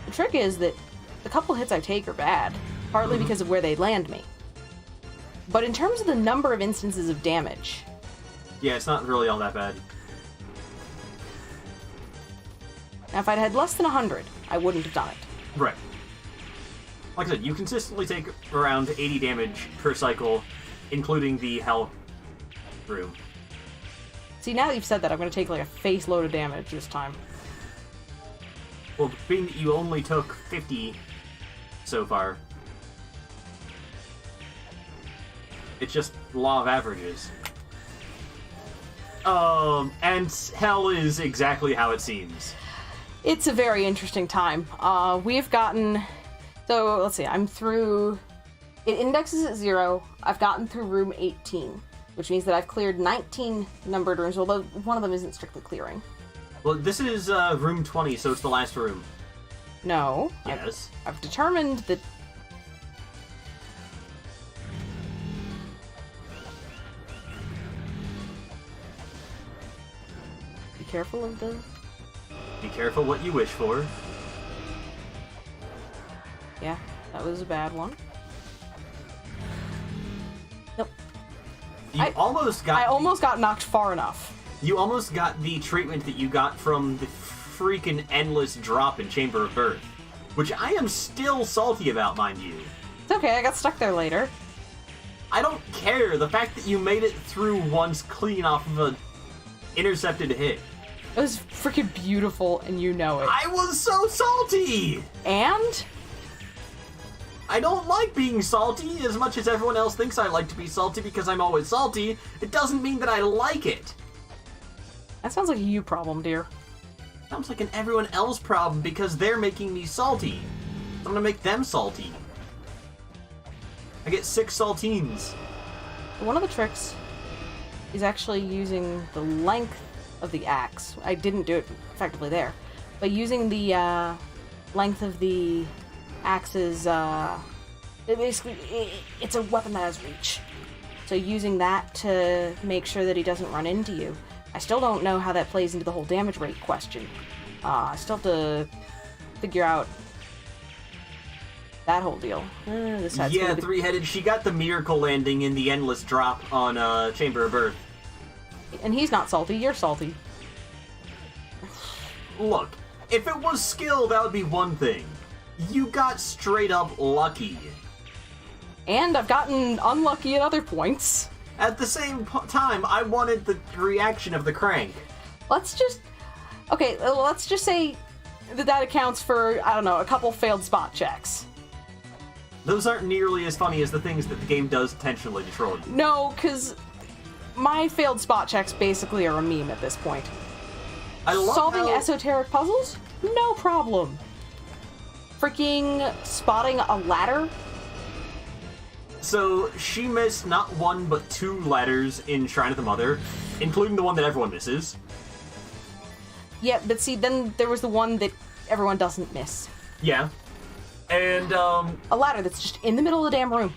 The trick is that the couple hits I take are bad, partly because of where they land me. But in terms of the number of instances of damage... Yeah, it's not really all that bad. Now, if I'd had less than 100, I wouldn't have done it. Right. Like I said, you consistently take around 80 damage per cycle, including the hell room. See, now that you've said that, I'm going to take like a face load of damage this time. Well, being that you only took 50 so far, it's just law of averages. And hell is exactly how it seems. It's a very interesting time. We've gotten... So, let's see, I'm through... It indexes at 0. I've gotten through room 18, which means that I've cleared 19 numbered rooms, although one of them isn't strictly clearing. Well, this is room 20, so it's the last room. No. Yes. I've determined that... Be careful of the... Be careful what you wish for. Yeah, that was a bad one. Nope. I almost got knocked far enough. You almost got the treatment that you got from the freaking endless drop in Chamber of Birth, which I am still salty about, mind you. It's okay, I got stuck there later. I don't care. The fact that you made it through once clean off of a intercepted hit. It was freaking beautiful, and you know it. I was so salty! And? I don't like being salty as much as everyone else thinks I like to be salty because I'm always salty. It doesn't mean that I like it. That sounds like a you problem, dear. Sounds like an everyone else problem because they're making me salty. I'm gonna make them salty. I get 6 saltines. One of the tricks is actually using the length of the axe. I didn't do it effectively there. But using the length of the axe's... it's a weapon that has reach. So using that to make sure that he doesn't run into you. I still don't know how that plays into the whole damage rate question. I still have to figure out that whole deal. This side's yeah, gonna be... three-headed. She got the miracle landing in the endless drop on Chamber of Birth. And he's not salty, you're salty. Look, if it was skill, that would be one thing. You got straight up lucky. And I've gotten unlucky at other points. At the same time, I wanted the reaction of the crank. Let's just say that accounts for, I don't know, a couple failed spot checks. Those aren't nearly as funny as the things that the game does intentionally to troll you. No, because my failed spot checks basically are a meme at this point. I love Solving how... esoteric puzzles? No problem. Freaking spotting a ladder? So, she missed not 1 but 2 ladders in Shrine of the Mother, including the one that everyone misses. Yeah, but see, then there was the one that everyone doesn't miss. Yeah. And, a ladder that's just in the middle of the damn room.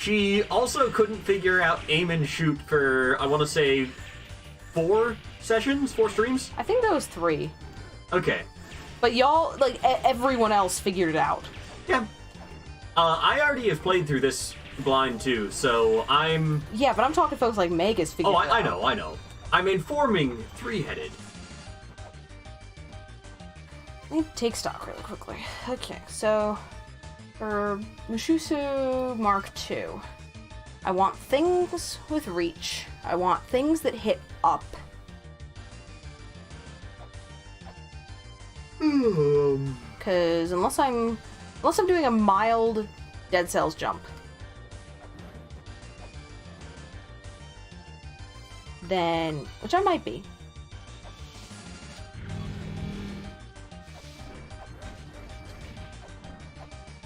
she also couldn't figure out aim and shoot for, I want to say, 4 sessions? 4 streams? I think that was 3. Okay. But y'all, like, everyone else figured it out. Yeah. I already have played through this blind too, so I'm... Yeah, but I'm talking folks like Megas figured it out. I know. I'm informing three-headed. Let me take stock really quickly. Okay, so for Mushusu Mark II, I want things with reach. I want things that hit up. Because unless I'm doing a mild Dead Cells jump, then, which I might be.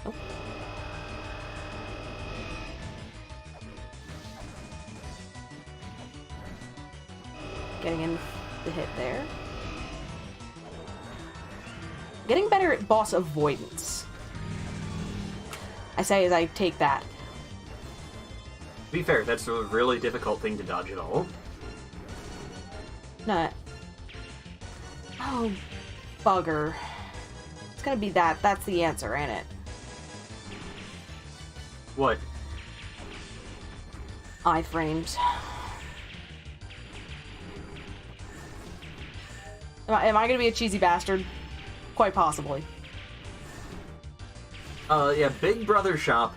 Nope. Getting in the hit there. Getting better at boss avoidance. I say as I take that. To be fair, that's a really difficult thing to dodge at all. No. Oh, bugger. It's gonna be that. That's the answer, ain't it? What? Iframes. Am I gonna be a cheesy bastard? Quite possibly. Yeah, Big Brother Shop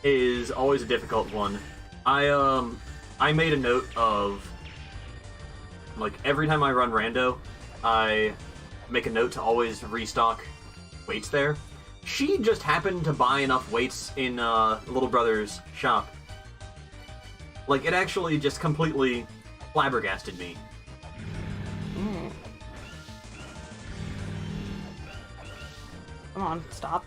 is always a difficult one. I made a note of, like, every time I run rando, I make a note to always restock weights there. She just happened to buy enough weights in, Little Brother's shop. Like, it actually just completely flabbergasted me. Come on, stop.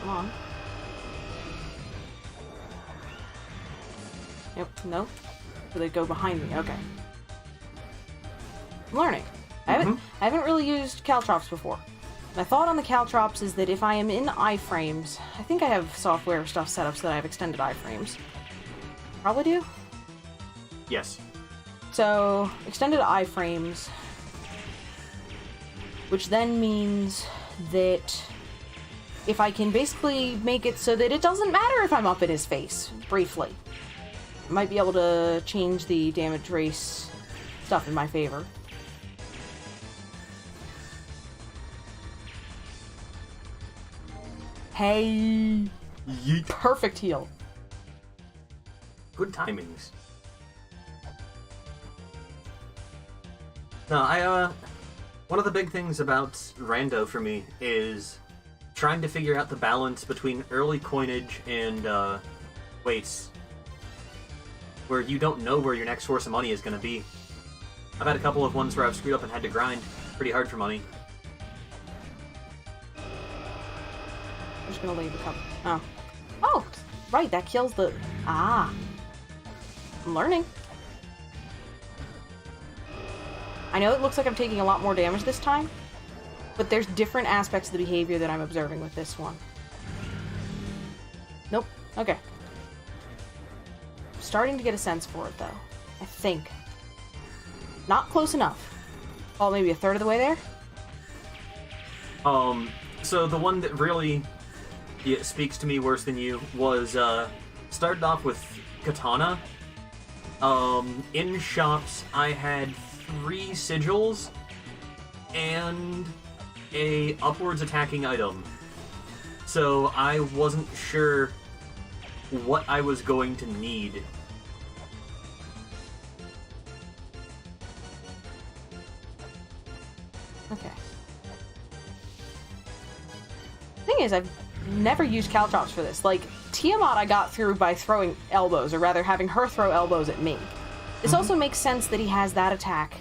Come on. Yep, no. So they go behind me, okay. I'm learning. I haven't really used caltrops before. My thought on the caltrops is that if I am in iframes, I think I have software stuff set up so that I have extended iframes. Probably do? Yes. So, extended iframes, which then means that if I can basically make it so that it doesn't matter if I'm up in his face, briefly, I might be able to change the damage race stuff in my favor. Hey! Yeet. Perfect heal. Good timings. No, one of the big things about Rando for me is trying to figure out the balance between early coinage and, weights. Where you don't know where your next source of money is going to be. I've had a couple of ones where I've screwed up and had to grind pretty hard for money. I'm just gonna leave a couple. Oh. Oh! Right, that kills the... Ah. I'm learning. I know it looks like I'm taking a lot more damage this time, but there's different aspects of the behavior that I'm observing with this one. Nope. Okay. Starting to get a sense for it, though. I think. Not close enough. Oh, maybe a third of the way there? So the one that really speaks to me worse than you was, started off with Katana. In shops, I had 3 sigils and a upwards attacking item. So I wasn't sure what I was going to need. Okay. Thing is, I've never used Caltrops for this. Like, Tiamat I got through by throwing elbows, or rather having her throw elbows at me. This also makes sense that he has that attack,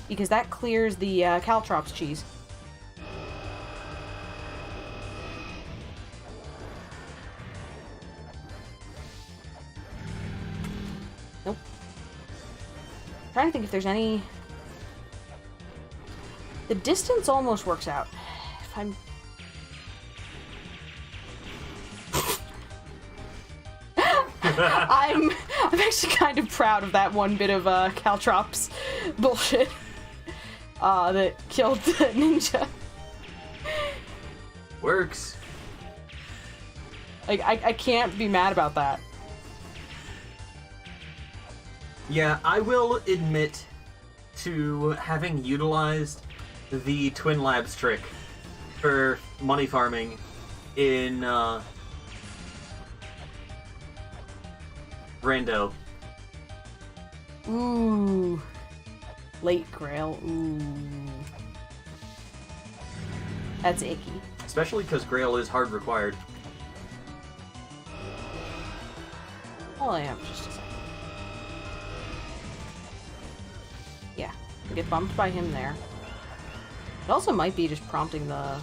because that clears the Caltrops cheese. Nope. Trying to think if there's any... The distance almost works out. If I'm... I'm actually kind of proud of that one bit of Caltrops bullshit that killed the ninja. Works. Like, I can't be mad about that. Yeah, I will admit to having utilized the Twin Labs trick for money farming in Rando. Ooh. Late Grail. Ooh. That's icky. Especially because Grail is hard required. Oh, yeah, just a second. Yeah, I get bumped by him there. It also might be just prompting the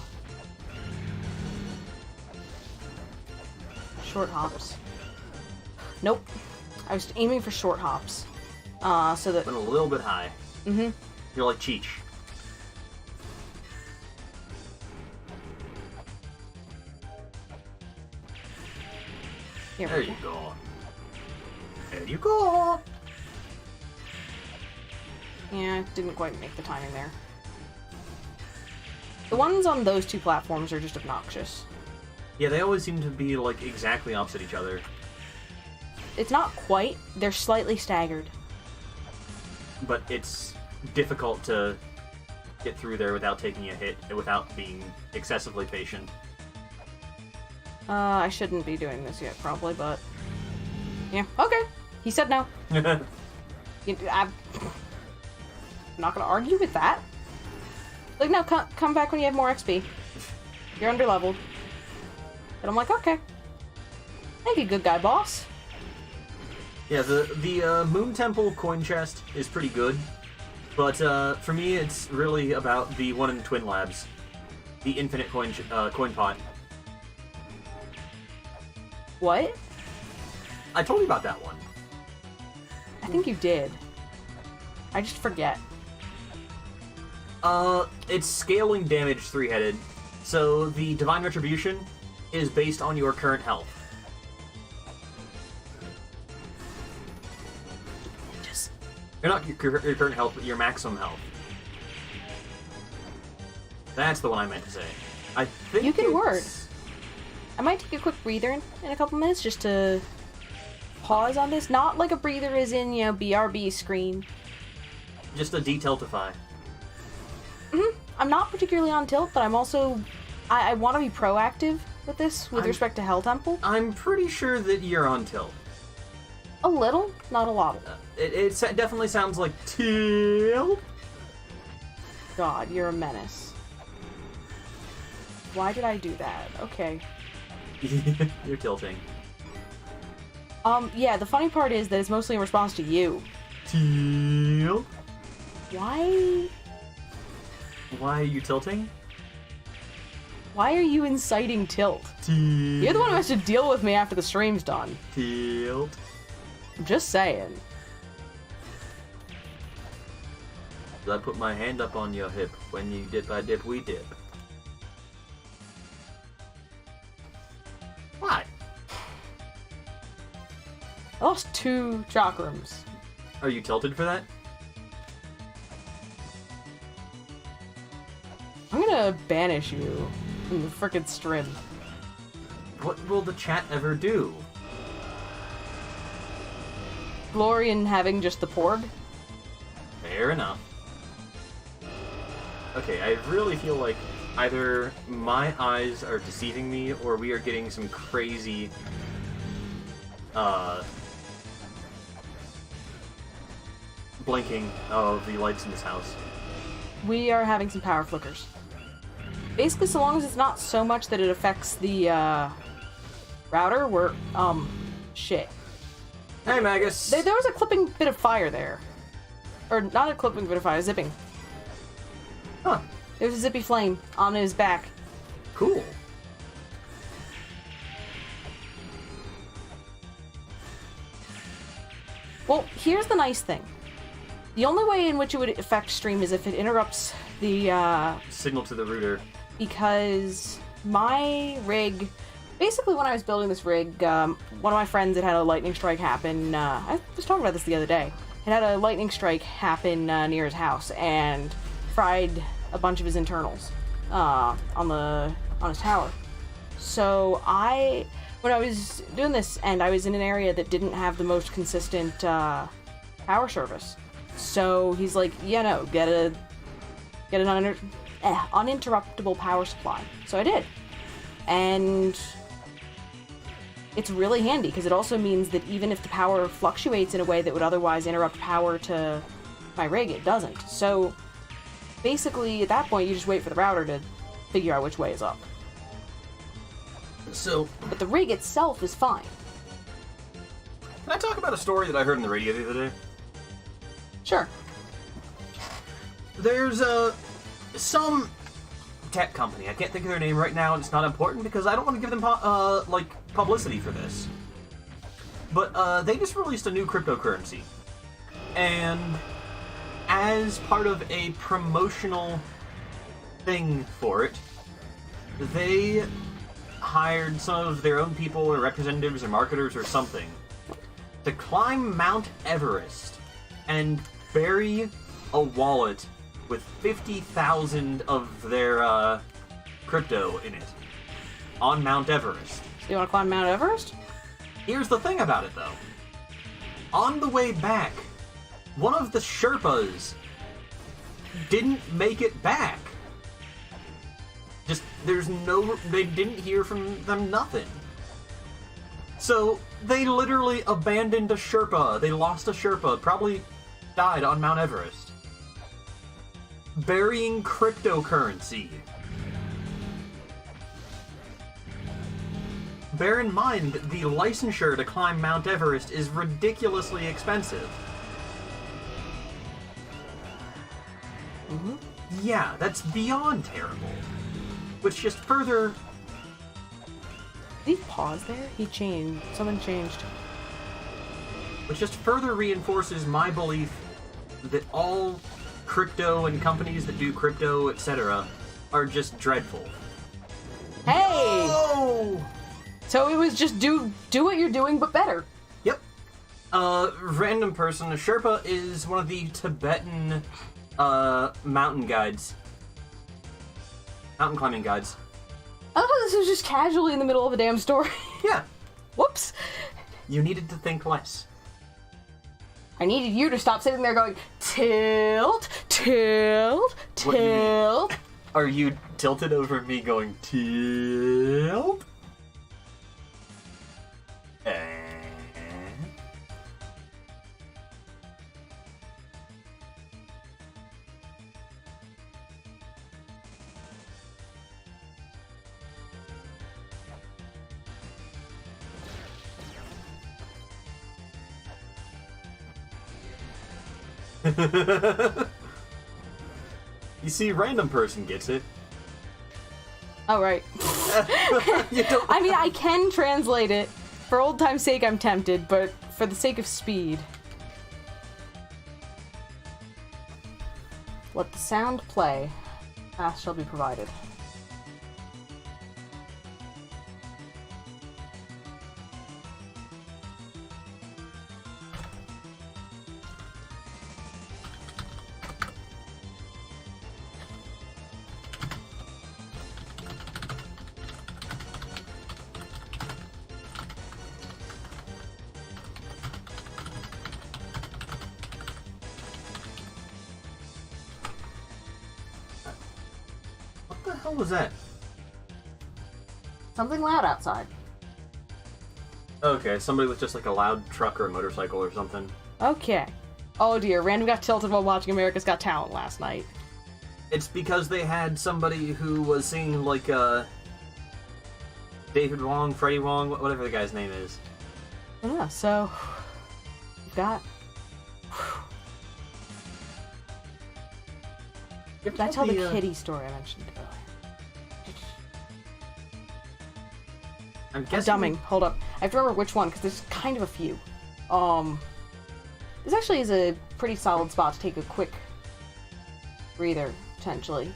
short hops. Nope. I was aiming for short hops. So that... Went a little bit high. Mm-hmm. You're like Cheech. Here There we you go. go. There you go. Yeah, didn't quite make the timing there. The ones on those 2 platforms are just obnoxious. Yeah, they always seem to be like exactly opposite each other. It's not quite. They're slightly staggered. But it's difficult to get through there without taking a hit and without being excessively patient. I shouldn't be doing this yet, probably, but... Yeah, okay. He said no. I'm not gonna argue with that. Like, no, come back when you have more XP. You're underleveled. But I'm like, okay. Thank you, good guy boss. Yeah, the Moon Temple coin chest is pretty good, but for me it's really about the one in Twin Labs, the infinite coin pot. What? I told you about that one. I think you did. I just forget. It's scaling damage 3-headed, so the Divine Retribution is based on your current health. You're not your current health, but your maximum health. That's the one I meant to say. I think You can it's... word. I might take a quick breather in a couple minutes just to pause on this. Not like a breather as in, you know, BRB scream. Just a detiltify. I'm not particularly on tilt, but I'm also... I want to be proactive with this with respect to Hell Temple. I'm pretty sure that you're on tilt. A little, not a lot. It definitely sounds like tilt. God, you're a menace. Why did I do that? Okay. You're tilting. Yeah, the funny part is that it's mostly in response to you. Tilt. Why Why are you tilting? are you inciting tilt? Tilt. You're the one who has to deal with me after the stream's done. Tilt. I'm just saying. I put my hand up on your hip. When you dip, I dip, we dip. Why? I lost 2 chakrams. Are you tilted for that? I'm gonna banish you from the frickin' stream. What will the chat ever do? Glory in having just the porg. Fair enough. Okay, I really feel like either my eyes are deceiving me or we are getting some crazy, blinking of the lights in this house. We are having some power flickers. Basically, so long as it's not so much that it affects the, router, we're, shit. Hey, Magus! There was a clipping bit of fire there. Or, not a clipping bit of fire, zipping. Huh. There was a zippy flame on his back. Cool. Well, here's the nice thing. The only way in which it would affect stream is if it interrupts the, Signal to the router. because my rig... Basically, when I was building this rig, one of my friends had a lightning strike happen. I was talking about this the other day. It had a lightning strike happen near his house and fried a bunch of his internals on his tower. So when I was doing this, and I was in an area that didn't have the most consistent power service, so he's like, "Yeah, no, get an uninterruptible power supply." So I did, and it's really handy because it also means that even if the power fluctuates in a way that would otherwise interrupt power to my rig, it doesn't. So basically, at that point, you just wait for the router to figure out which way is up. So, But the rig itself is fine. can I talk about a story that I heard on the radio the other day? Sure. There's some tech company. I can't think of their name right now, and it's not important because I don't want to give them publicity for this. But they just released a new cryptocurrency, and as part of a promotional thing for it, they hired some of their own people or representatives or marketers or something to climb Mount Everest and bury a wallet with 50,000 of their crypto in it on Mount Everest. So you want to climb Mount Everest? Here's the thing about it, though. On the way back, one of the Sherpas didn't make it back. They didn't hear from them, nothing. So, they literally abandoned a Sherpa. They lost a Sherpa, probably died on Mount Everest. Burying cryptocurrency. Bear in mind, the licensure to climb Mount Everest is ridiculously expensive. Mm-hmm. Yeah, that's beyond terrible. Which just further... Did he pause there? He changed. Something changed. Which just further reinforces my belief that all crypto and companies that do crypto, etc., are just dreadful. Hey! Oh! So it was just do what you're doing, but better. Yep. Random person. A Sherpa is one of the Tibetan mountain guides. Mountain climbing guides. I thought this was just casually in the middle of a damn story. Yeah. Whoops. You needed to think less. I needed you to stop sitting there going, tilt, tilt, What, you mean? tilt. Are you tilted over me going tilt? You see, random person gets it. Oh, right. You don't. I mean, I can translate it. For old time's sake, I'm tempted, but for the sake of speed. Let the sound play. Path shall be provided. What the hell was that? Something loud outside. Okay, somebody with just like a loud truck or a motorcycle or something. Okay. Oh dear, Random got tilted while watching America's Got Talent last night. It's because they had somebody who was singing like David Wong, Freddie Wong, whatever the guy's name is. Yeah, so we've got. Did I tell the kitty story I mentioned earlier? I'm I'm guessing. dumbing. Hold up. I have to remember which one because there's kind of a few. This actually is a pretty solid spot to take a quick breather, potentially.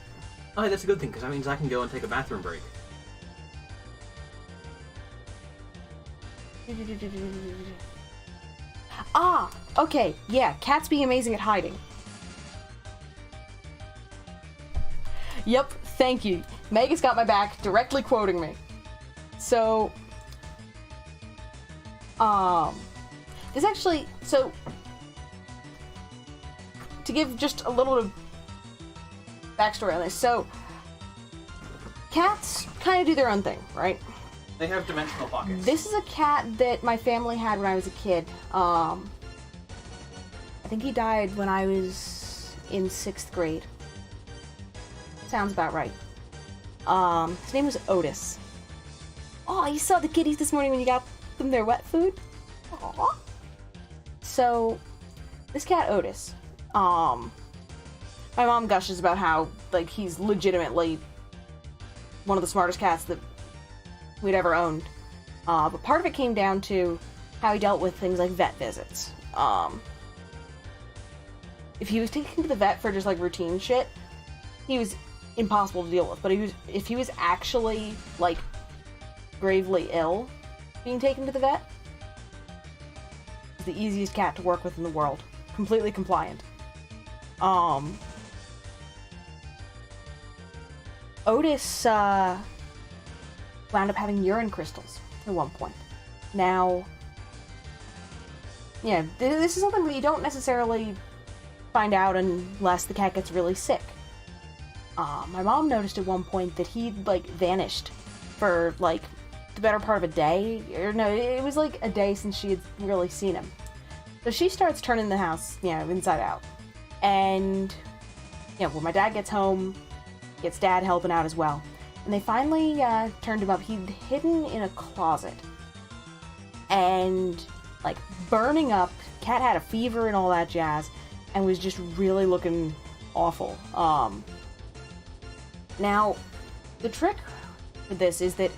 Oh, that's a good thing because that means I can go and take a bathroom break. Ah, okay, yeah, cats being amazing at hiding. Yep, thank you. Megan's got my back, directly quoting me. So, this actually, so, to give just a little bit of backstory on this, so, cats kind of do their own thing, right? They have dimensional pockets. This is a cat that my family had when I was a kid. I think he died when I was in 6th grade. Sounds about right. His name was Otis. Oh, you saw the kitties this morning when you got them their wet food? Aww. So, this cat Otis, my mom gushes about how, like, he's legitimately one of the smartest cats that we'd ever owned. But part of it came down to how he dealt with things like vet visits. If he was taken to the vet for just, like, routine shit, he was impossible to deal with. But if he was actually, like, gravely ill being taken to the vet, he's the easiest cat to work with in the world. Completely compliant. Otis, wound up having urine crystals at one point. Now, yeah, this is something that you don't necessarily find out unless the cat gets really sick. My mom noticed at one point that he'd, like, vanished for, like, the better part of a day. Or no, it was, like, a day since she had really seen him. So she starts turning the house, you know, inside out. And, you know, when my dad gets home, gets dad helping out as well. And they finally turned him up. He'd hidden in a closet. And, like, burning up. Cat had a fever and all that jazz. And was just really looking awful. Now, the trick with this is that,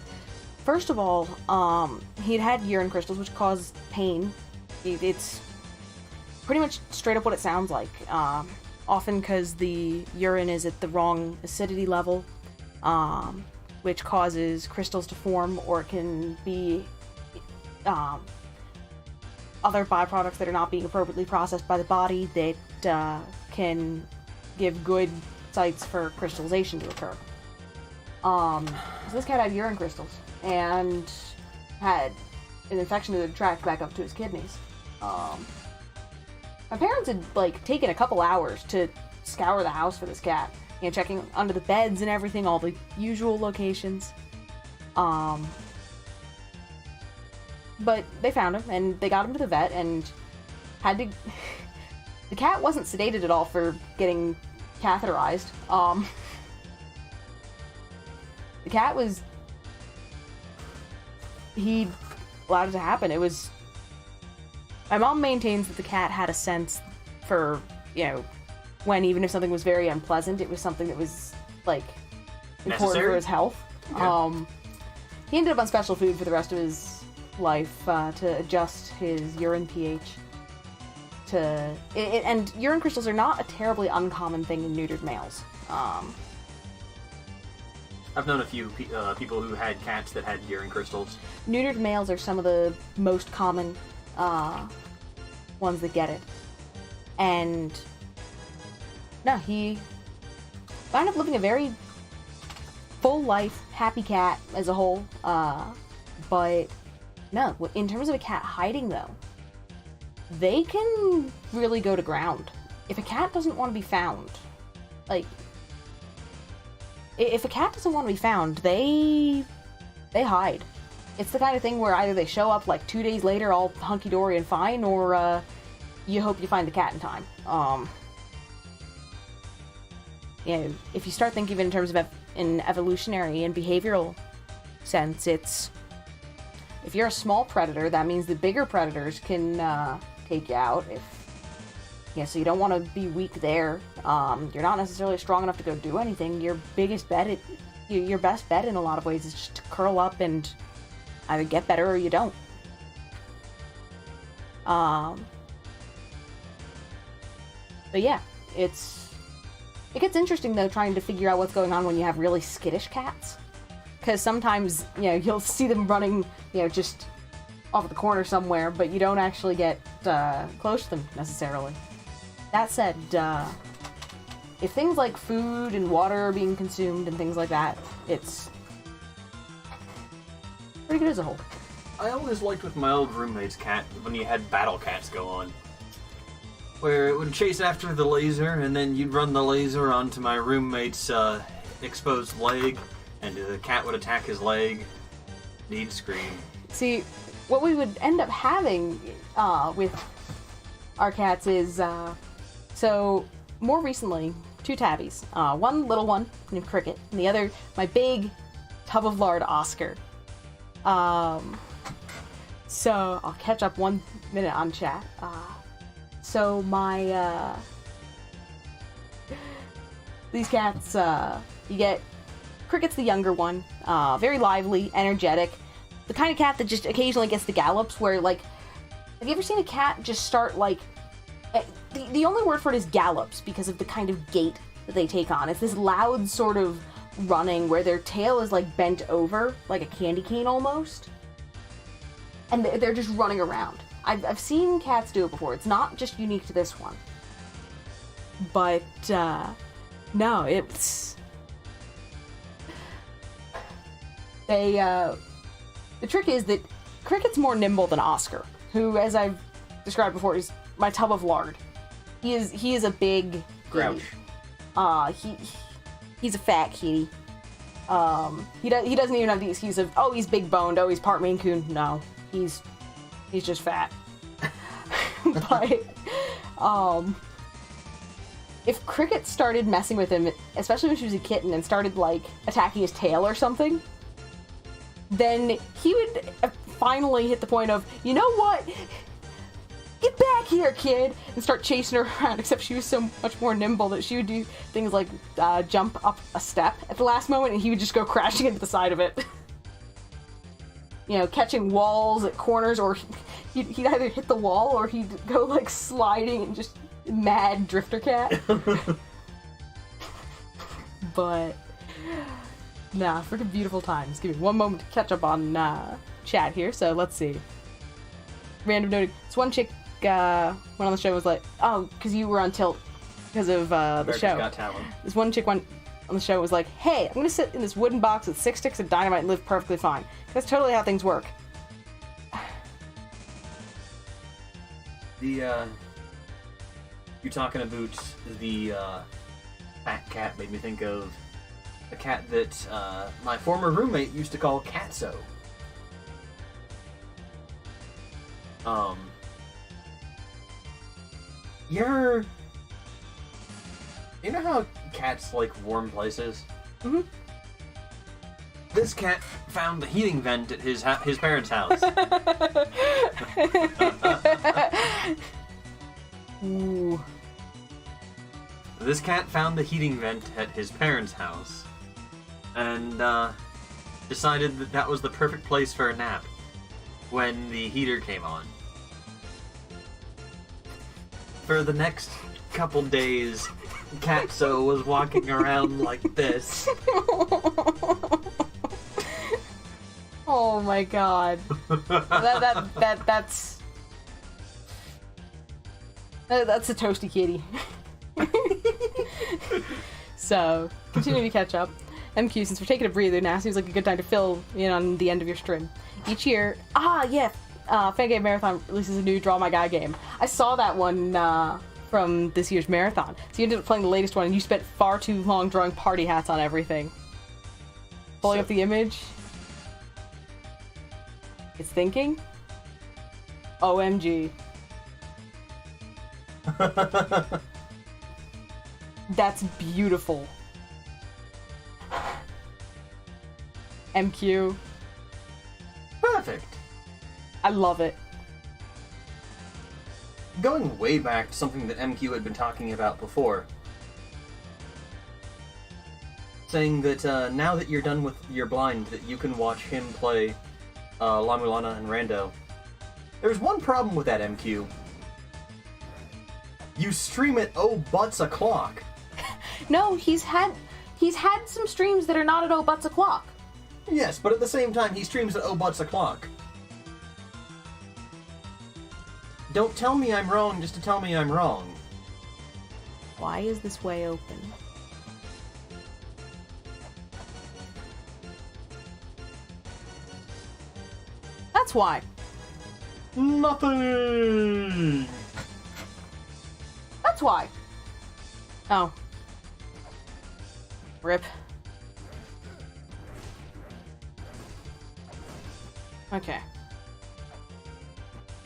first of all, he'd had urine crystals, which cause pain. It's pretty much straight up what it sounds like. Often because the urine is at the wrong acidity level, which causes crystals to form, or it can be other byproducts that are not being appropriately processed by the body that can give good sites for crystallization to occur. So this cat had urine crystals and had an infection that had tracked back up to his kidneys. My parents had, like, taken a couple hours to scour the house for this cat. You know, checking under the beds and everything, all the usual locations. But they found him, and they got him to the vet, and had to... The cat wasn't sedated at all for getting catheterized. The cat was... He allowed it to happen. It was... My mom maintains that the cat had a sense for, you know, when even if something was very unpleasant, it was something that was, like, important Necessary? for his health. Okay. He ended up on special food for the rest of his life to adjust his urine pH. And urine crystals are not a terribly uncommon thing in neutered males. I've known a few people who had cats that had urine crystals. Neutered males are some of the most common ones that get it. And no, he wound up living a very full life, happy cat as a whole. But no, in terms of a cat hiding though, they can really go to ground. If a cat doesn't want to be found, like, if a cat doesn't want to be found, they hide. It's the kind of thing where either they show up like 2 days later all hunky-dory and fine, or you hope you find the cat in time. You know, if you start thinking of it in terms of an evolutionary and behavioral sense, it's... If you're a small predator, that means the bigger predators can take you out. So you don't want to be weak there. You're not necessarily strong enough to go do anything. Your best bet in a lot of ways is just to curl up and either get better or you don't. But yeah, it gets interesting though trying to figure out what's going on when you have really skittish cats. Because sometimes, you know, you'll see them running, you know, just off at the corner somewhere, but you don't actually get close to them necessarily. That said, if things like food and water are being consumed and things like that, it's pretty good as a whole. I always liked with my old roommate's cat when you had battle cats go on. Where it would chase after the laser, and then you'd run the laser onto my roommate's exposed leg, and the cat would attack his leg, and he'd scream. See, what we would end up having with our cats is, so more recently, 2 tabbies. One little one named Cricket, and the other, my big tub of lard Oscar. So I'll catch up 1 minute on chat. So my, these cats, you get, Cricket's the younger one, very lively, energetic, the kind of cat that just occasionally gets the gallops where, like, have you ever seen a cat just start, like, the only word for it is gallops because of the kind of gait that they take on. It's this loud sort of running where their tail is, like, bent over, like a candy cane almost, and they're just running around. I've seen cats do it before. It's not just unique to this one. But, no, it's... The trick is that Cricket's more nimble than Oscar, who, as I've described before, is my tub of lard. He is a big... Grouch. He's a fat kitty. He doesn't even have the excuse of, oh, he's big boned, oh, he's part Maine Coon. No, he's just fat. But, if Cricket started messing with him, especially when she was a kitten, and started, like, attacking his tail or something, then he would finally hit the point of, you know what? Get back here, kid! And start chasing her around, except she was so much more nimble that she would do things like jump up a step at the last moment, and he would just go crashing into the side of it. You know, catching walls at corners, or he'd either hit the wall, or he'd go, like, sliding and just mad drifter cat. But, nah, freaking beautiful times. Give me 1 moment to catch up on chat here, so let's see. Random noting. This one chick went on the show was like, oh, because you were on tilt because of the America's show. Got Talent. This one chick went on the show was like, hey, I'm gonna sit in this wooden box with 6 sticks of dynamite and live perfectly fine. That's totally how things work. You talking about the fat cat made me think of a cat that my former roommate used to call Catso. You know how cats like warm places? Mm-hmm. This cat found the heating vent at his parents' house. Ooh. This cat found the heating vent at his parents' house, and decided that that was the perfect place for a nap when the heater came on. For the next couple days, Catso was walking around like this. Oh my god. That's a toasty kitty. So, continue to catch up. MQ, since we're taking a breather now, seems like a good time to fill in on the end of your stream. Each year, Fan Game Marathon releases a new Draw My Guy game. I saw that one from this year's marathon. So you ended up playing the latest one, and you spent far too long drawing party hats on everything. Pulling up the image. It's thinking. OMG. That's beautiful. MQ. Perfect. I love it. Going way back to something that MQ had been talking about before. Saying that now that you're done with your blind, that you can watch him play la-mulana and Rando. There's one problem with that, MQ. You stream at butts o'clock. No, he's had some streams that are not at butts o'clock. Yes, but at the same time, he streams at butts o'clock. Don't tell me I'm wrong just to tell me I'm wrong. Why is this way open? That's why. Nothing! That's why. Oh. Rip. Okay.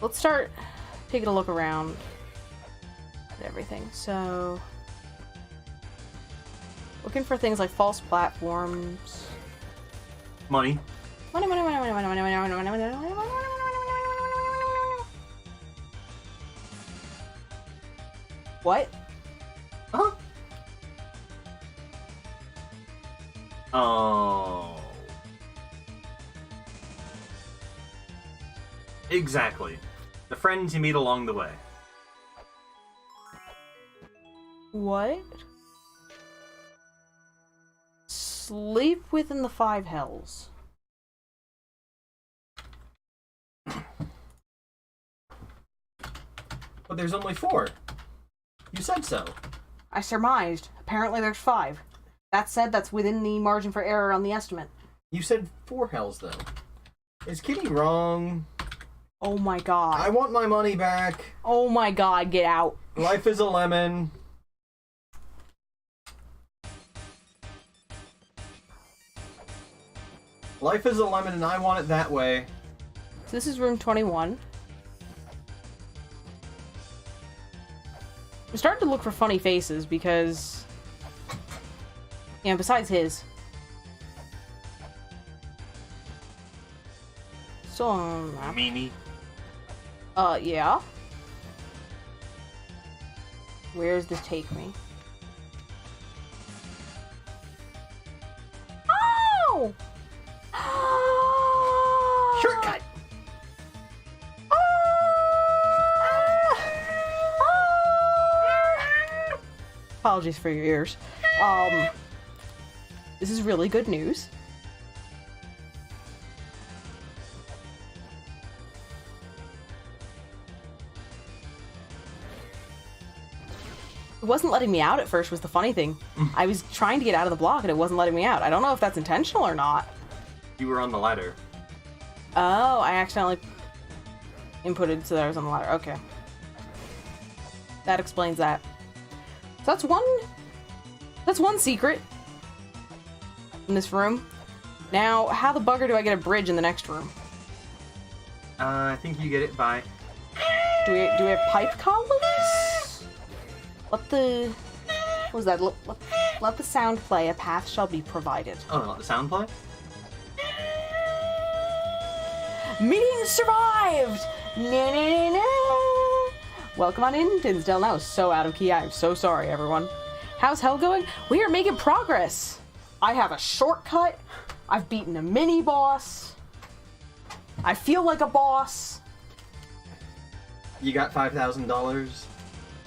Let's start taking a look around at everything. So, looking for things like false platforms. Money. Money, money, money, money, money, money, money, money, money, money, money, money, money. What? Huh? Oh. Exactly. The friends you meet along the way. What? Sleep within the 5 hells. But there's only 4. You said so. I surmised. Apparently there's 5. That said, that's within the margin for error on the estimate. You said 4 hells, though. Is Kitty wrong? Oh my god. I want my money back. Oh my god, get out. Life is a lemon. Life is a lemon and I want it that way. So this is room 21. I'm starting to look for funny faces because... yeah, besides his. So, Meanie. yeah. Where does this take me? Oh! Shortcut! Apologies for your ears. This is really good news. It wasn't letting me out at first was the funny thing. I was trying to get out of the block and it wasn't letting me out. I don't know if that's intentional or not. You were on the ladder. Oh, I accidentally inputted so that I was on the ladder. Okay. That explains that. So that's one secret in this room. Now, how the bugger do I get a bridge in the next room? I think you get it by... Do we have pipe columns? What was that? Let the sound play. A path shall be provided. Oh, no, let the sound play? Meeting survived! Na-na-na-na. Welcome on in, Tinsdale. That was so out of key. I'm so sorry, everyone. How's hell going? We are making progress. I have a shortcut. I've beaten a mini-boss. I feel like a boss. You got $5,000?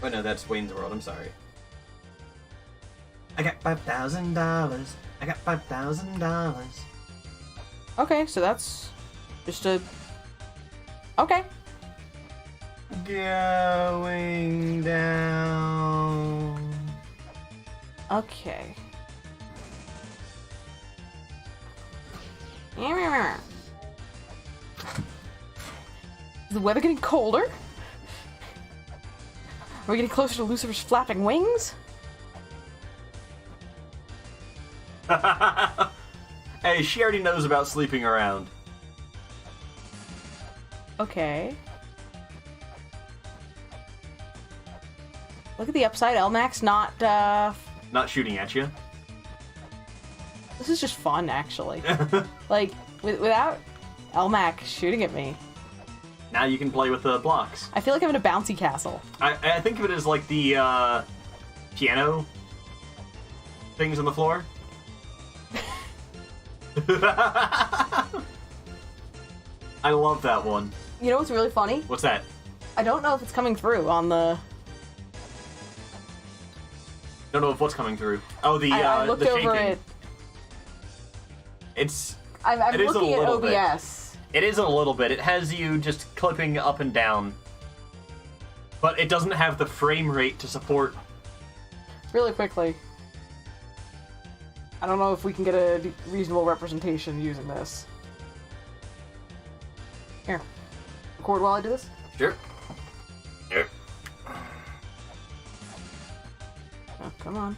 Oh, no, that's Wayne's World. I'm sorry. I got $5,000. I got $5,000. Okay, so that's just a... Okay. Going down. Okay. Is the weather getting colder? Are we getting closer to Lucifer's flapping wings? Hey, she already knows about sleeping around. Okay. Look at the upside. Elmac's not, Not shooting at you. This is just fun, actually. Like, without Elmac shooting at me. Now you can play with the blocks. I feel like I'm in a bouncy castle. I think of it as like the piano things on the floor. I love that one. You know what's really funny? What's that? I don't know if it's coming through on the... Don't know if what's coming through. Oh, the I looked the over shaking. it. I'm looking at OBS. It is a little bit. It has you just clipping up and down. But it doesn't have the frame rate to support... Really quickly. I don't know if we can get a reasonable representation using this. Here. Record while I do this? Sure. Here. Oh, come on.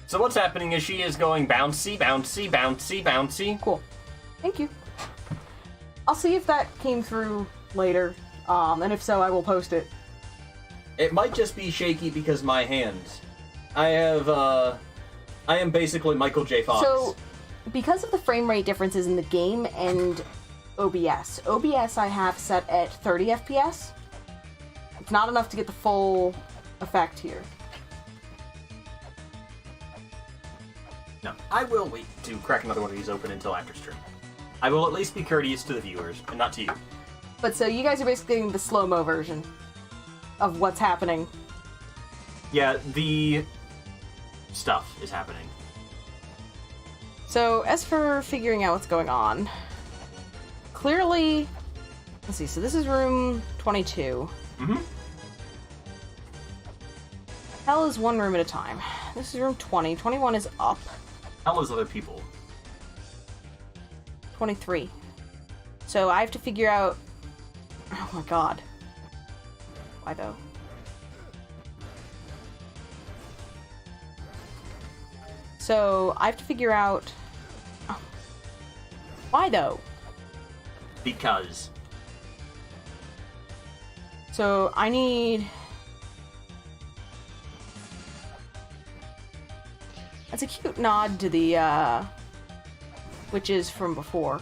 So what's happening is she is going bouncy, bouncy, bouncy, bouncy. Cool. Thank you. I'll see if that came through later, and if so, I will post it. It might just be shaky because my hands. I am basically Michael J. Fox. So, because of the frame rate differences in the game and OBS I have set at 30 FPS. It's not enough to get the full effect here. No, I will wait to crack another one of these open until after stream. I will at least be courteous to the viewers, and not to you. But so you guys are basically getting the slow-mo version of what's happening. Yeah, the stuff is happening. So, as for figuring out what's going on, clearly, let's see, so this is room 22. Mm-hmm. Hell is one room at a time. This is room 20. 21 is up. Hell is other people. 23. So I have to figure out... Oh my god. Why though? So I have to figure out... Oh. Why though? Because. So I need... That's a cute nod to the, witches from before.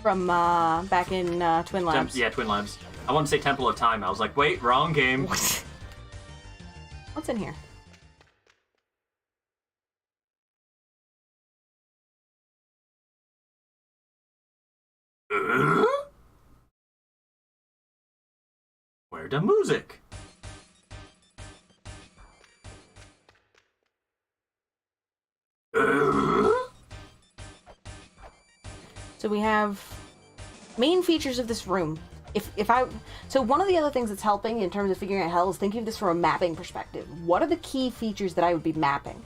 From, back in, Twin Labs. Yeah, Twin Labs. I want to say Temple of Time. I was like, wait, wrong game. What's in here? Where the music? So we have main features of this room. So one of the other things that's helping in terms of figuring out hell is thinking of this from a mapping perspective. What are the key features that I would be mapping?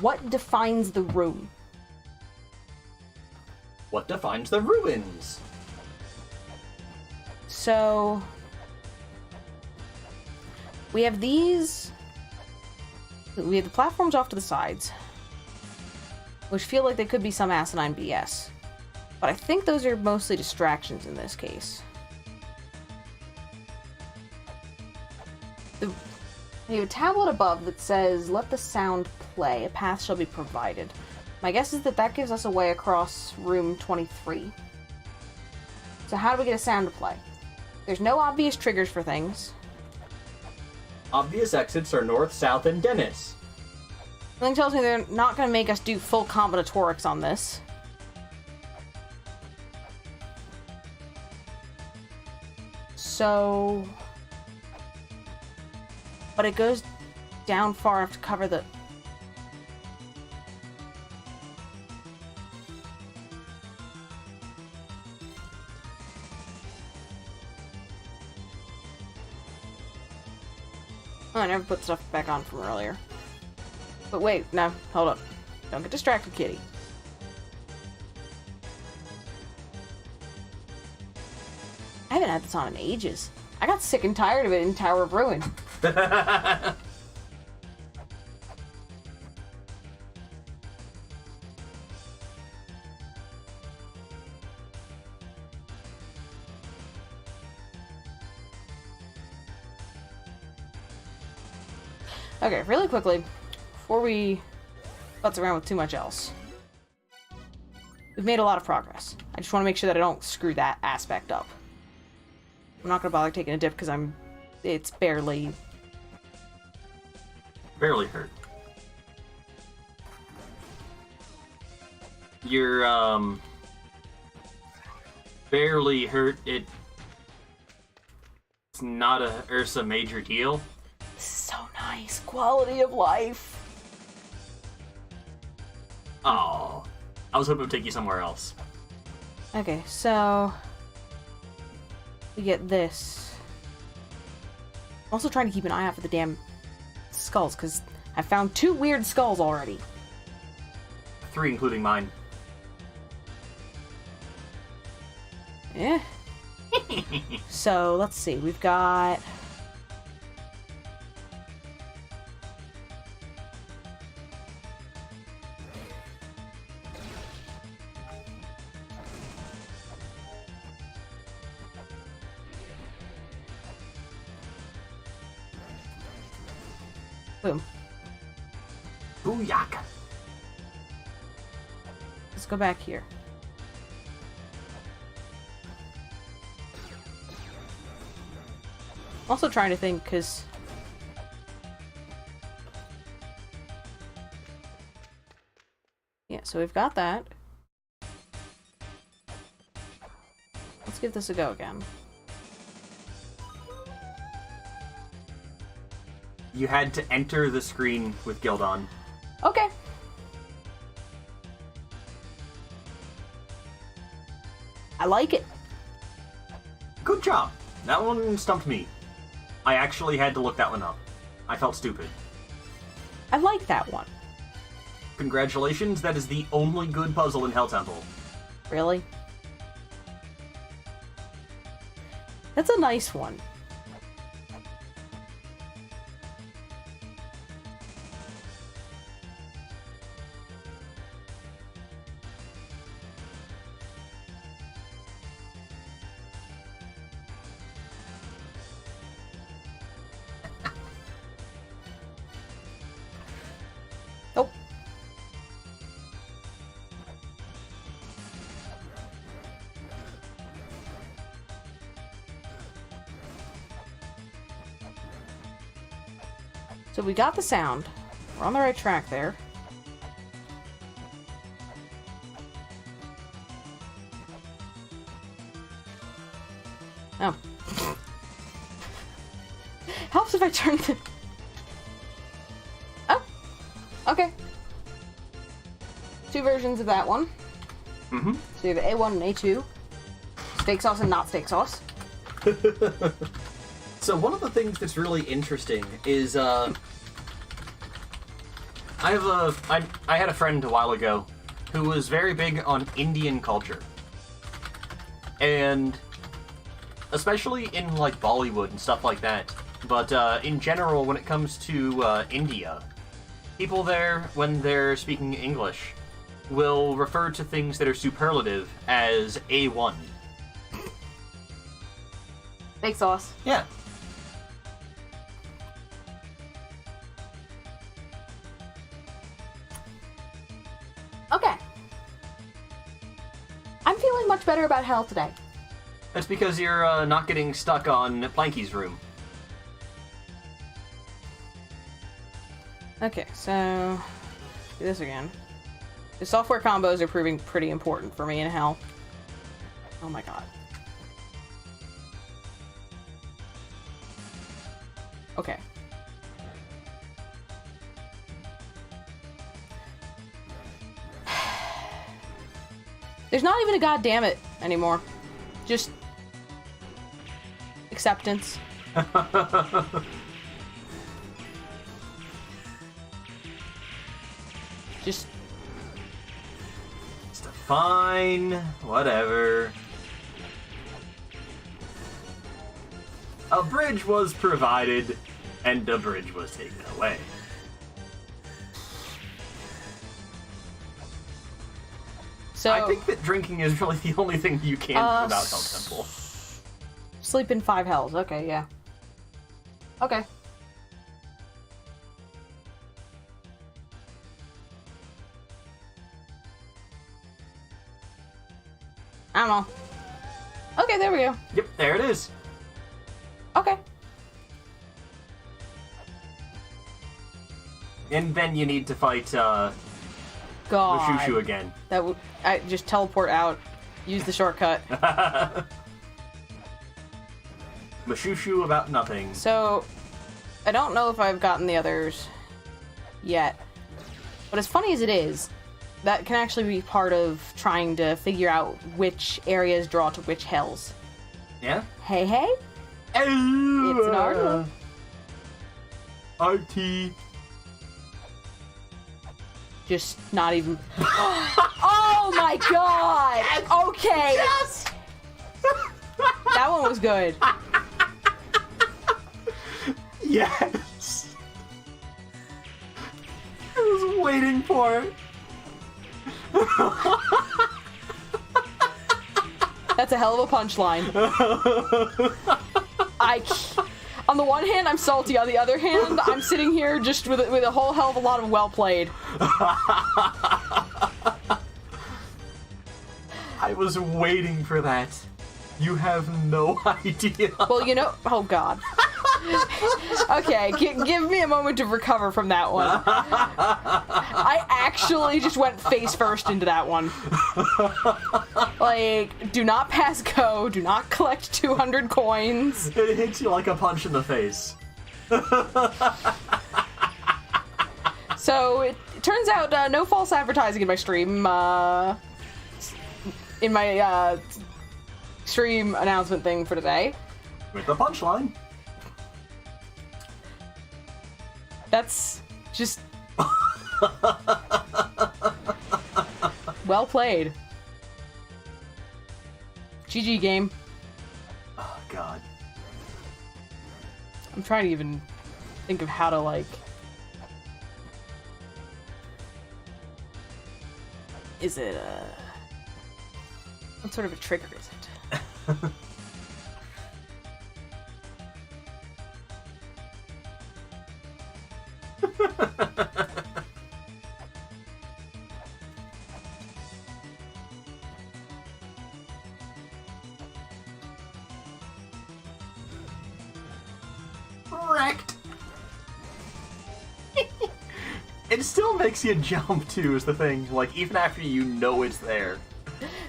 What defines the room? What defines the ruins? So we have these. We have the platforms off to the sides, which feel like they could be some asinine BS. But I think those are mostly distractions in this case. We have a tablet above that says, "Let the sound play. A path shall be provided." My guess is that that gives us a way across room 23. So how do we get a sound to play? There's no obvious triggers for things. Obvious exits are north, south, and Dennis. Something tells me they're not going to make us do full combinatorics on this. So... But it goes down far enough to cover the... Oh, I never put stuff back on from earlier. But wait, no, hold up. Don't get distracted, kitty. I haven't had this on in ages. I got sick and tired of it in Tower of Ruin. Okay, really quickly, before we futz around with too much else. We've made a lot of progress. I just want to make sure that I don't screw that aspect up. I'm not going to bother taking a dip because it's barely hurt. You're, barely hurt. It's not a Ursa major deal. so nice. Quality of life. Oh, I was hoping it would take you somewhere else. Okay, so we get this. I'm also trying to keep an eye out for the damn skulls, because I found 2 weird skulls already. 3, including mine. Yeah. So, let's see. We've got... Boom. Booyaka. Let's go back here. Also trying to think, because... Yeah, so we've got that. Let's give this a go again. You had to enter the screen with Gildon. Okay. I like it. Good job. That one stumped me. I actually had to look that one up. I felt stupid. I like that one. Congratulations, that is the only good puzzle in Hell Temple. Really? That's a nice one. Oh. So we got the sound. We're on the right track there. Oh. Helps if I turn the... Oh. Okay. 2 versions of that one. Mm-hmm. So you have A1 and A2. Steak sauce and not steak sauce. So one of the things that's really interesting is I had a friend a while ago who was very big on Indian culture. And especially in like Bollywood and stuff like that. But in general, when it comes to India, people there, when they're speaking English, will refer to things that are superlative as A1. Steak sauce. Yeah. Okay. I'm feeling much better about hell today. That's because you're not getting stuck on Planky's room. Okay, so do this again. The software combos are proving pretty important for me in hell. Oh my god. Okay. There's not even a goddamn it anymore. Just acceptance. Just Fine, whatever. A bridge was provided, and a bridge was taken away. so I think that drinking is really the only thing you can do about Hell Temple. sleep in 5 hells. Okay, yeah. Okay. I don't know. Okay, there we go. Yep, there it is. Okay. And then you need to fight God. Mushushu again. That would I just teleport out. Use the shortcut. Mushushu about nothing. So, I don't know if I've gotten the others yet. But as funny as it is, that can actually be part of trying to figure out which areas draw to which hells. Yeah? Hey, hey? It's an art. RT. Just not even. Oh my god! Okay! Yes! That one was good. Yes! I was waiting for it. That's a hell of a punchline. On the one hand, I'm salty. On the other hand, I'm sitting here just with a whole hell of a lot of well played. I was waiting for that. You have no idea. Well, you know. Oh God. Okay, give me a moment to recover from that one. I actually just went face first into that one. Like, do not pass go, do not collect 200 coins. It hits you like a punch in the face. So, it turns out no false advertising in my stream. In my stream announcement thing for today. With the punchline. That's just well played. GG game. Oh, God. I'm trying to even think of how to, like... Is it what sort of a trigger is it? Wrecked. It still makes you jump too, is the thing. Like, even after you know it's there.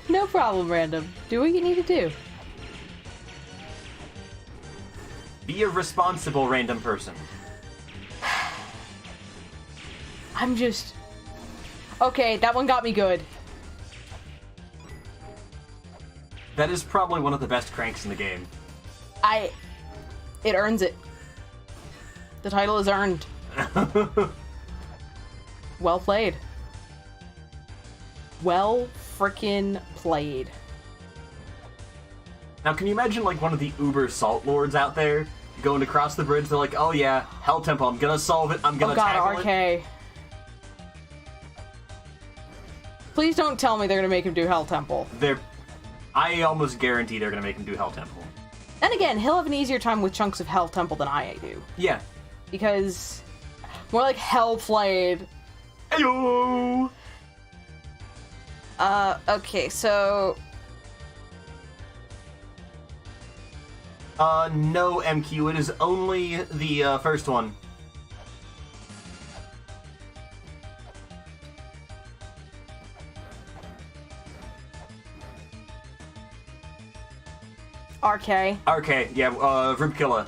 No problem, random. Do what you need to do. Be a responsible random person. I'm just... Okay, that one got me good. That is probably one of the best cranks in the game. It earns it. The title is earned. Well played. Well frickin' played. Now, can you imagine, like, one of the uber salt lords out there going across the bridge? They're like, oh yeah, Hell Temple, I'm gonna solve it, I'm gonna tackle it. RK. Please don't tell me they're gonna make him do Hell Temple. I almost guarantee they're gonna make him do Hell Temple. And again, he'll have an easier time with chunks of Hell Temple than I do. Yeah. Because more like Hell Played. Ayo! Okay, so... No, MQ, it is only the, first one. RK. RK, yeah, Rubkilla.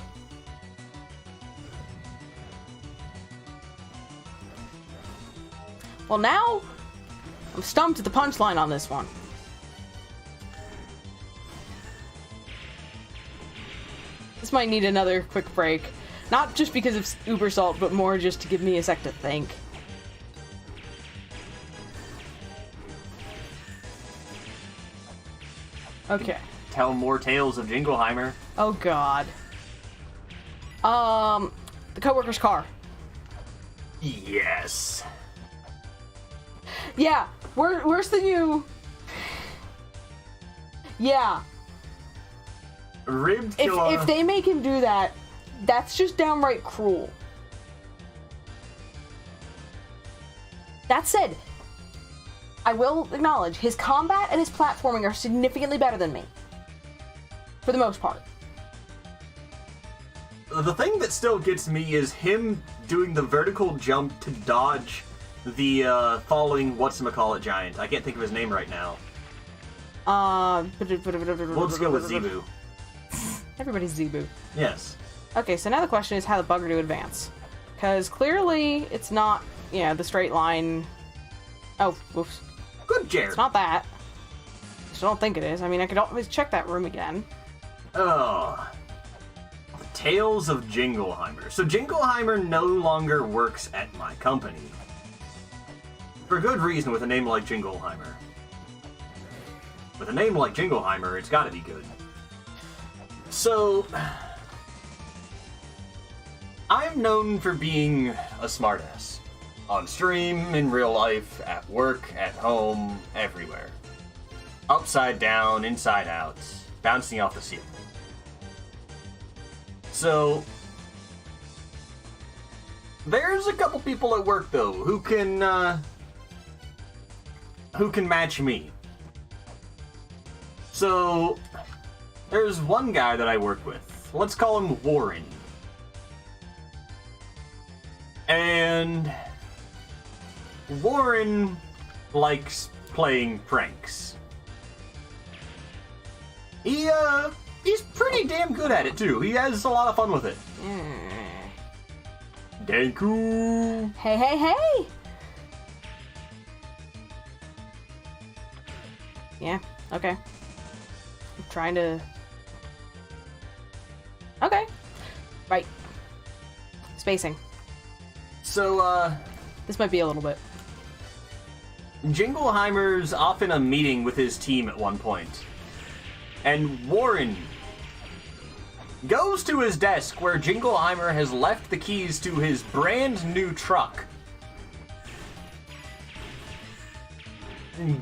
Well, now I'm stumped at the punchline on this one. This might need another quick break. Not just because of Uber Salt, but more just to give me a sec to think. Okay. Tell more tales of Jingleheimer. Oh god. The coworker's car. Yes. Yeah, worse than you. Yeah. Ribkilla. If they make him do that, that's just downright cruel. That said, I will acknowledge his combat and his platforming are significantly better than me. For the most part. The thing that still gets me is him doing the vertical jump to dodge the falling whatchamacallit giant. I can't think of his name right now. We'll just go with Zebu. Everybody's Zebu. Yes. Okay, so now the question is how the bugger to advance. Because clearly it's not, the straight line... Oh, oops. Good, Jared. It's not that. I don't think it is. I mean, I could always check that room again. Oh. The Tales of Jingleheimer. So Jingleheimer no longer works at my company. For good reason with a name like Jingleheimer. With a name like Jingleheimer, it's gotta be good. So... I'm known for being a smartass. On stream, in real life, at work, at home, everywhere. Upside down, inside out, bouncing off the ceiling. So, there's a couple people at work though who can match me. So, there's one guy that I work with. Let's call him Warren. And Warren likes playing pranks. He's pretty damn good at it too. He has a lot of fun with it. Danku. Hey, hey, hey! Yeah, okay. I'm trying to... Okay. Right. Spacing. So, This might be a little bit. Jingleheimer's off in a meeting with his team at one point. And Warren goes to his desk where Jingleheimer has left the keys to his brand new truck.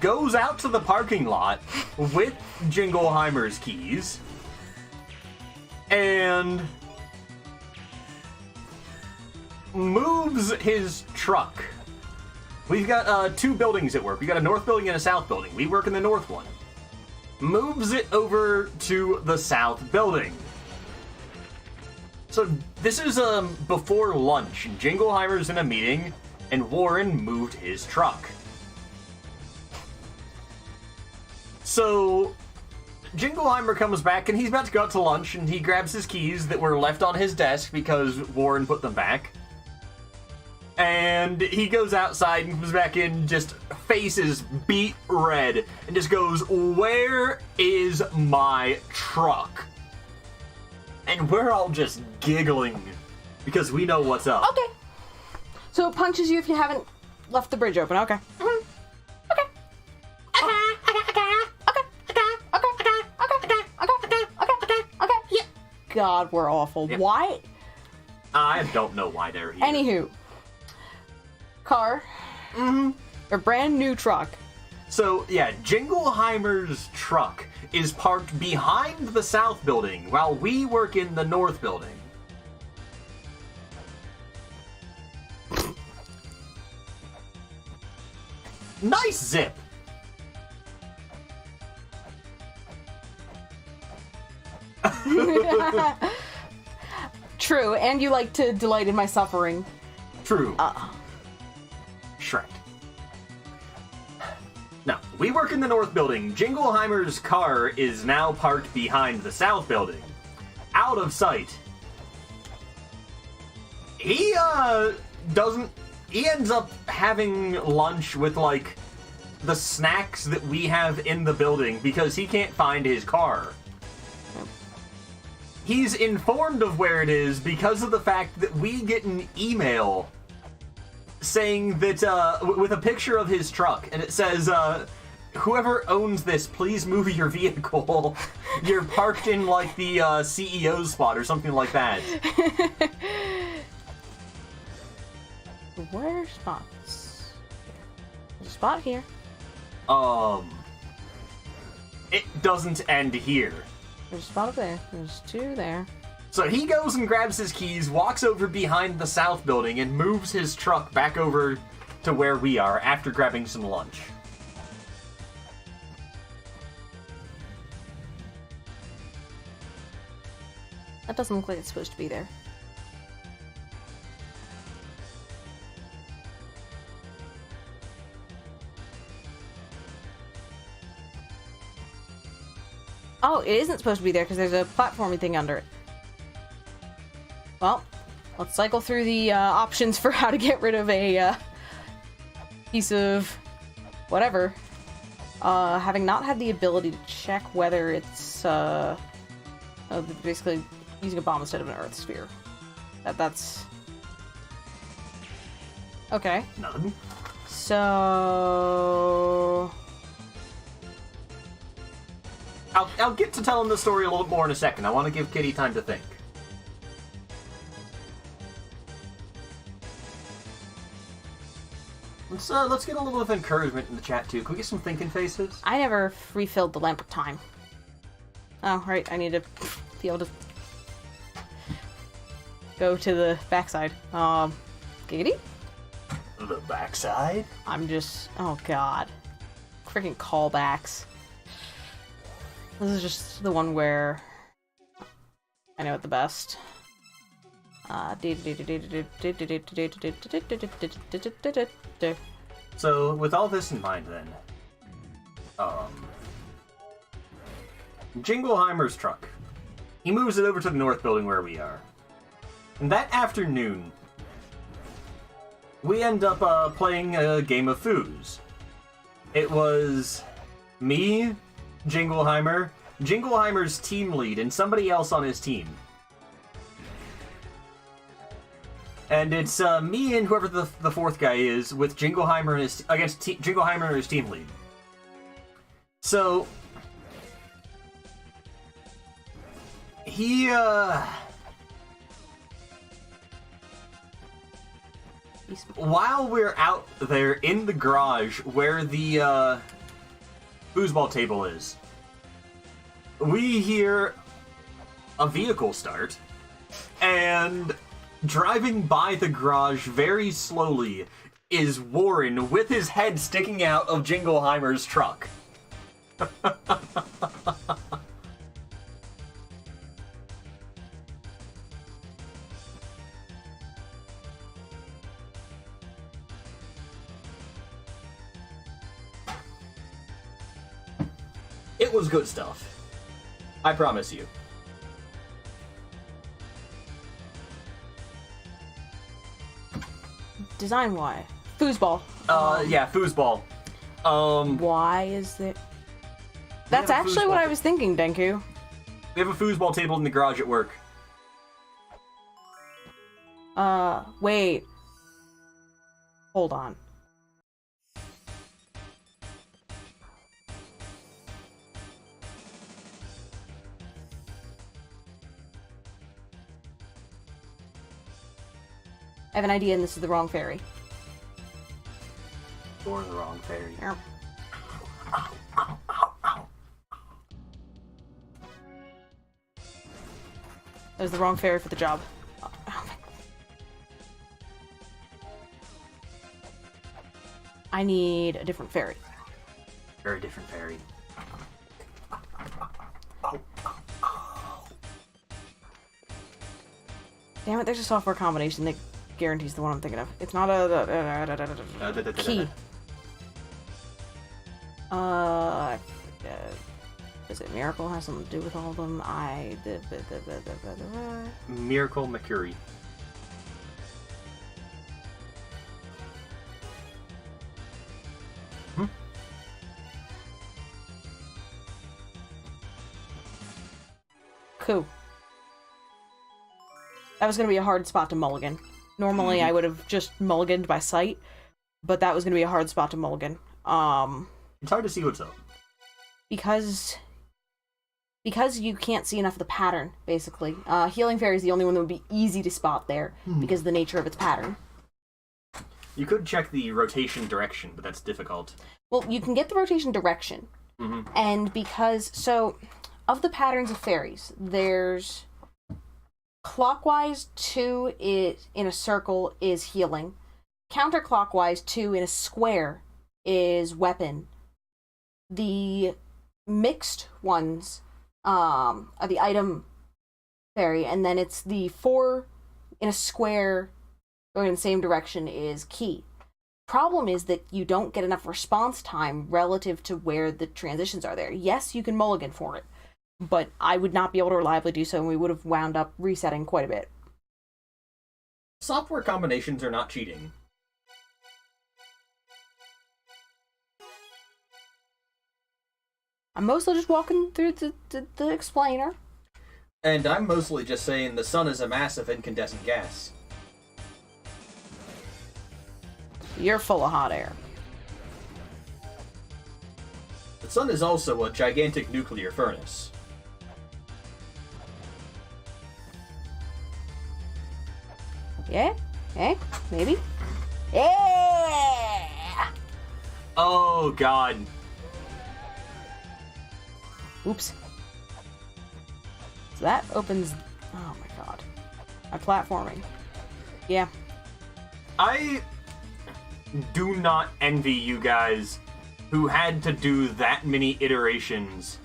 Goes out to the parking lot with Jingleheimer's keys. And moves his truck. We've got two buildings at work. We got a north building and a south building. We work in the north one. Moves it over to the south building. So this is before lunch. Jingleheimer's in a meeting, and Warren moved his truck. So Jingleheimer comes back, and he's about to go out to lunch, and he grabs his keys that were left on his desk because Warren put them back. And he goes outside and comes back in, just faces beat red, and just goes, "Where is my truck?" And we're all just giggling because we know what's up. Okay. So it punches you if you haven't left the bridge open. Okay. Mm-hmm. Okay. God, we're awful. Yep. Why? I don't know why they're here. Anywho. Car. Mm-hmm. A brand new truck. So, yeah, Jingleheimer's truck is parked behind the south building while we work in the north building. Nice zip! True, and you like to delight in my suffering. True. Shrek. Now, we work in the north building. Jingleheimer's car is now parked behind the south building. Out of sight. He, he ends up having lunch with, like, the snacks that we have in the building because he can't find his car. He's informed of where it is because of the fact that we get an email saying that, with a picture of his truck, and it says, whoever owns this, please move your vehicle. You're parked in, like, the, CEO's spot or something like that. Where are spots? There's a spot here. It doesn't end here. There's a spot up there. There's two there. So he goes and grabs his keys, walks over behind the south building, and moves his truck back over to where we are after grabbing some lunch. That doesn't look like it's supposed to be there. Oh, it isn't supposed to be there because there's a platformy thing under it. Well, let's cycle through the options for how to get rid of a piece of whatever. Having not had the ability to check whether it's basically using a bomb instead of an earth sphere. That's okay. None. So I'll get to telling the story a little more in a second. I want to give Kitty time to think. Let's get a little of encouragement in the chat too. Can we get some thinking faces? I never refilled the lamp of time. Oh, right. I need to be able to go to the backside. Giggity? The backside? I'm just... Oh, God. Freaking callbacks. This is just the one where I know it the best. So, with all this in mind then, Jingleheimer's truck. He moves it over to the north building where we are. And that afternoon, we end up playing a game of foos. It was me, Jingleheimer, Jingleheimer's team lead, and somebody else on his team. And it's me and whoever the fourth guy is with Jingleheimer and his against Jingleheimer and his team lead. So he while we're out there in the garage where the foosball table is, we hear a vehicle start, and driving by the garage very slowly is Warren with his head sticking out of Jingleheimer's truck. It was good stuff. I promise you. design-wise. Foosball. Yeah, foosball. Why is there... That's have a actually what foosball I was thinking, Denku. We have a foosball table in the garage at work. Wait. Hold on. I have an idea, and this is the wrong fairy. Or the wrong fairy. Yep. That was the wrong fairy for the job. Oh, my. I need a different fairy. Very different fairy. Damn it, there's a software combination that guarantees the one I'm thinking of. It's not a key. Is it Miracle? Has something to do with all of them? Miracle Mercury. Cool. That was going to be a hard spot to mulligan. Normally, I would have just mulliganed by sight, but that was going to be a hard spot to mulligan. It's hard to see what's up. Because you can't see enough of the pattern, basically. Healing Fairy is the only one that would be easy to spot there, because of the nature of its pattern. You could check the rotation direction, but that's difficult. Well, you can get the rotation direction, and so, of the patterns of fairies, there's... Clockwise, 2 is in a circle is healing. Counterclockwise, 2 in a square is weapon. The mixed ones are the item fairy, and then it's the 4 in a square going in the same direction is key. Problem is that you don't get enough response time relative to where the transitions are there. Yes, you can mulligan for it, but I would not be able to reliably do so, and we would have wound up resetting quite a bit. Software combinations are not cheating. I'm mostly just walking through the explainer. And I'm mostly just saying the sun is a mass of incandescent gas. You're full of hot air. The sun is also a gigantic nuclear furnace. Yeah? Eh? Maybe? Yeah! Oh, God. Oops. So that opens... Oh my god. My platforming. Yeah. I do not envy you guys who had to do that many iterations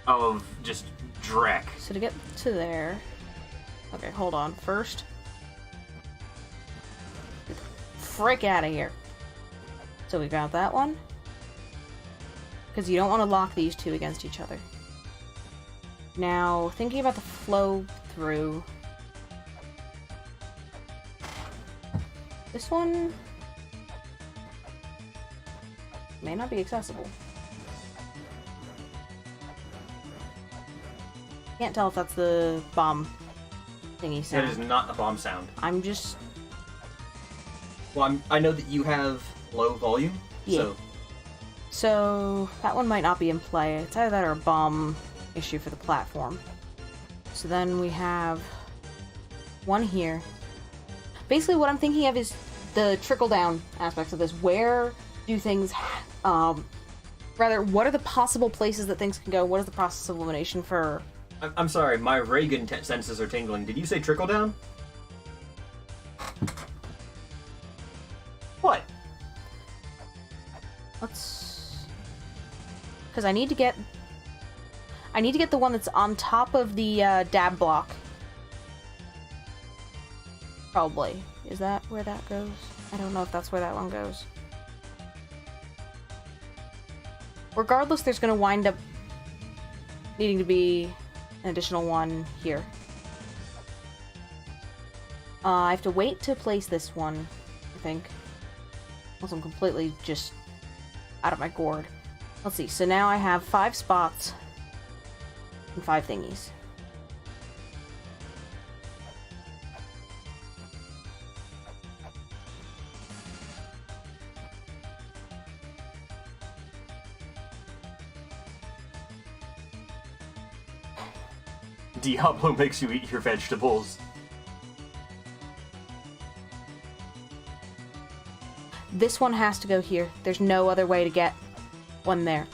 of just Drek. So to get to there... Okay, hold on. First... Get the frick out of here. So we got that one. Because you don't want to lock these two against each other. Now, thinking about the flow through... This one... may not be accessible. Can't tell if that's the bomb thingy sound. That is not a bomb sound. I'm just... Well, I know that you have low volume, Yeah. So, that one might not be in play. It's either that or a bomb issue for the platform. So then we have one here. Basically what I'm thinking of is the trickle-down aspects of this. Where do things... rather, what are the possible places that things can go? What is the process of elimination for... I'm sorry, my Reagan senses are tingling. Did you say trickle down? What? Let's... Because I need to get the one that's on top of the dab block. Probably. Is that where that goes? I don't know if that's where that one goes. Regardless, there's going to wind up needing to be an additional one here. I have to wait to place this one. think. Unless I'm completely just out of my gourd. Let's see, so now I have 5 spots and 5 thingies. Diablo makes you eat your vegetables. This one has to go here. There's no other way to get one there.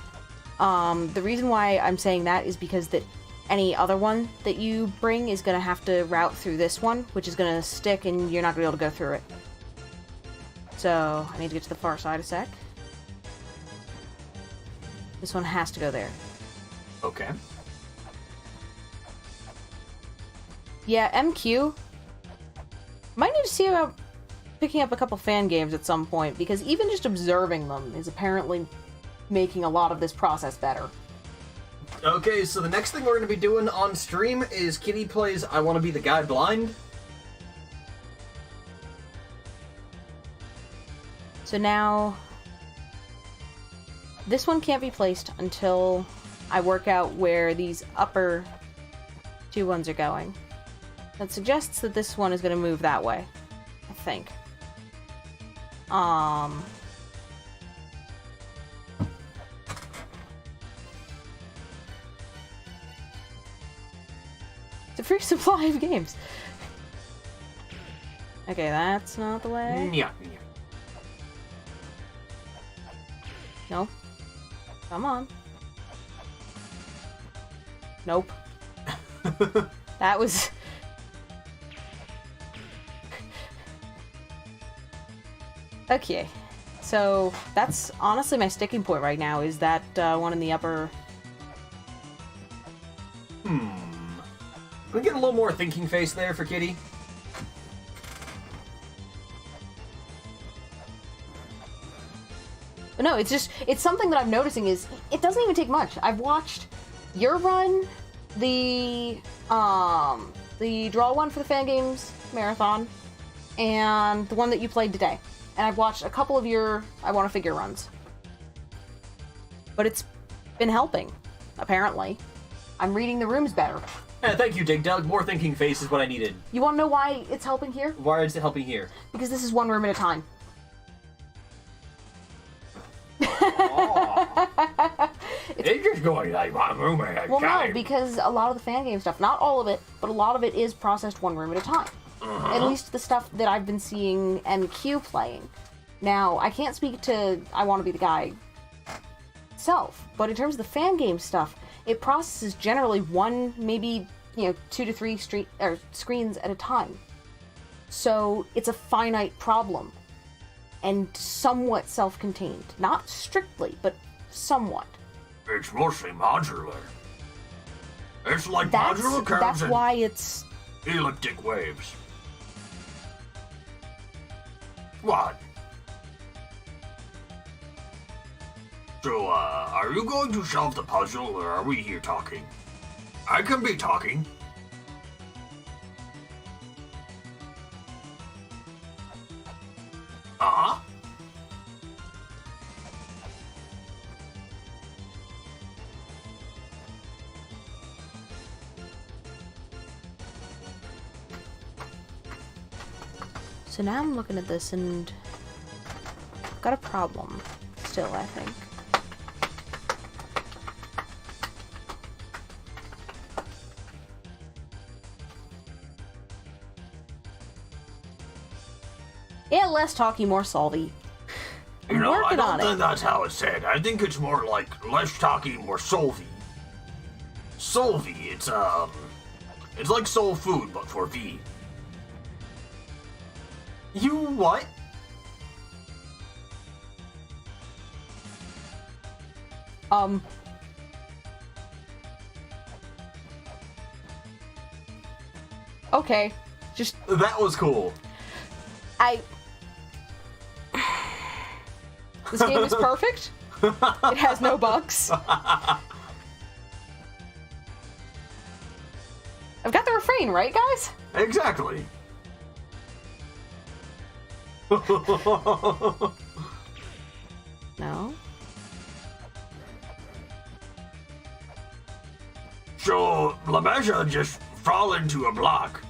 The reason why I'm saying that is because that any other one that you bring is going to have to route through this one, which is going to stick and you're not going to be able to go through it. So, I need to get to the far side a sec. This one has to go there. Okay. Yeah, MQ. Might need to see about picking up a couple fan games at some point, because even just observing them is apparently making a lot of this process better. Okay, so the next thing we're going to be doing on stream is Kitty plays I Want to Be the Guy Blind. So now, this one can't be placed until I work out where these upper 2 ones are going. That suggests that this one is going to move that way, I think. It's a free supply of games. Okay, that's not the way. Yeah. No. Come on. Nope. That was... Okay. So, that's honestly my sticking point right now, is that one in the upper... Can we get a little more thinking face there for Kitty? But no, it's something that I'm noticing is, it doesn't even take much. I've watched your run, the draw one for the Fan Games Marathon, and the one that you played today. And I've watched a couple of your I Want to Figure runs. But it's been helping, apparently. I'm reading the rooms better. Yeah, thank you, Dig Dug. More thinking face is what I needed. You want to know why it's helping here? Why is it helping here? Because this is one room at a time. It's just going like one room at a Well, time. no, because a lot of the fan game stuff, not all of it, but a lot of it is processed one room at a time. At least the stuff that I've been seeing MQ playing. Now, I can't speak to I Want to Be the Guy itself, but in terms of the fan game stuff, it processes generally one, maybe, 2 to 3 screens at a time. So, it's a finite problem. And somewhat self-contained. Not strictly, but somewhat. It's mostly modular. It's like modular curves That's and why it's... elliptic waves. What? So, are you going to solve the puzzle, or are we here talking? I can be talking. Uh-huh. So now I'm looking at this and... got a problem. Still, I think. Yeah, less talky, more salty. I'm You know, I working don't on think it. that's how it's said. I think it's more like less talky, more solvy. Solvy, it's like soul food, but for V. You what? Okay. Just... That was cool. This game is perfect. It has no bugs. I've got the refrain, right, guys? Exactly. No? So, LeMeasure just fall into a block.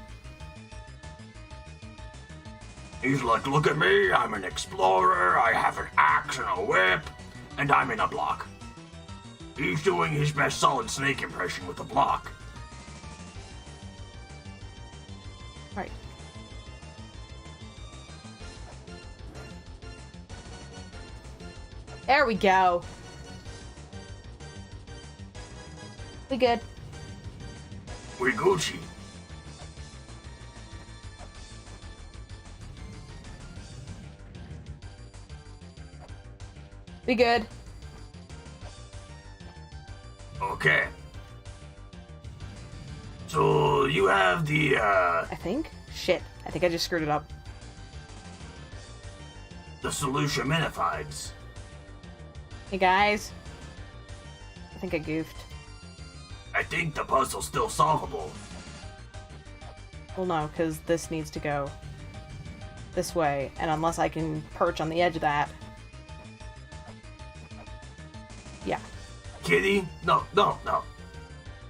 He's like, look at me, I'm an explorer, I have an axe and a whip, and I'm in a block. He's doing his best Solid Snake impression with a block. Right. There we go. We good. We Gucci. We good. Okay. So, you have the, I think. Shit. I think I just screwed it up. the solution minifieds. Hey guys. I think I goofed. I think the puzzle's still solvable. Well, no, because this needs to go this way, and unless I can perch on the edge of that. Yeah. Kitty? No. Oh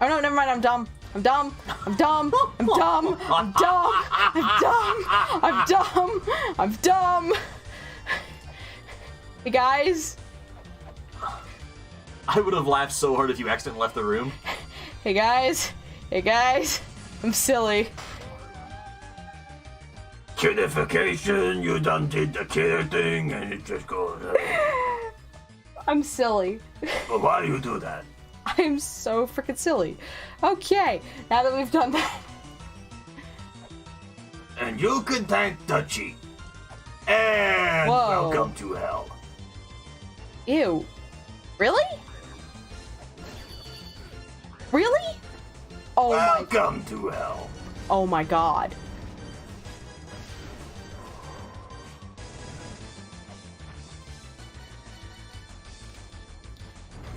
no, never mind, I'm dumb. I'm dumb. I'm dumb. I'm dumb. I'm dumb. I'm dumb. I'm dumb. I'm dumb. Hey guys. I would have laughed so hard if you accidentally left the room. Hey guys. Hey guys. I'm silly. Kiddification, you done did the kidder thing, and it just goes. I'm silly. But why do you do that? I'm so freaking silly. Okay, now that we've done that. And you can thank the cheat. And Whoa. welcome to hell. Ew. Really? Really? Oh my. Welcome to hell. Oh my god.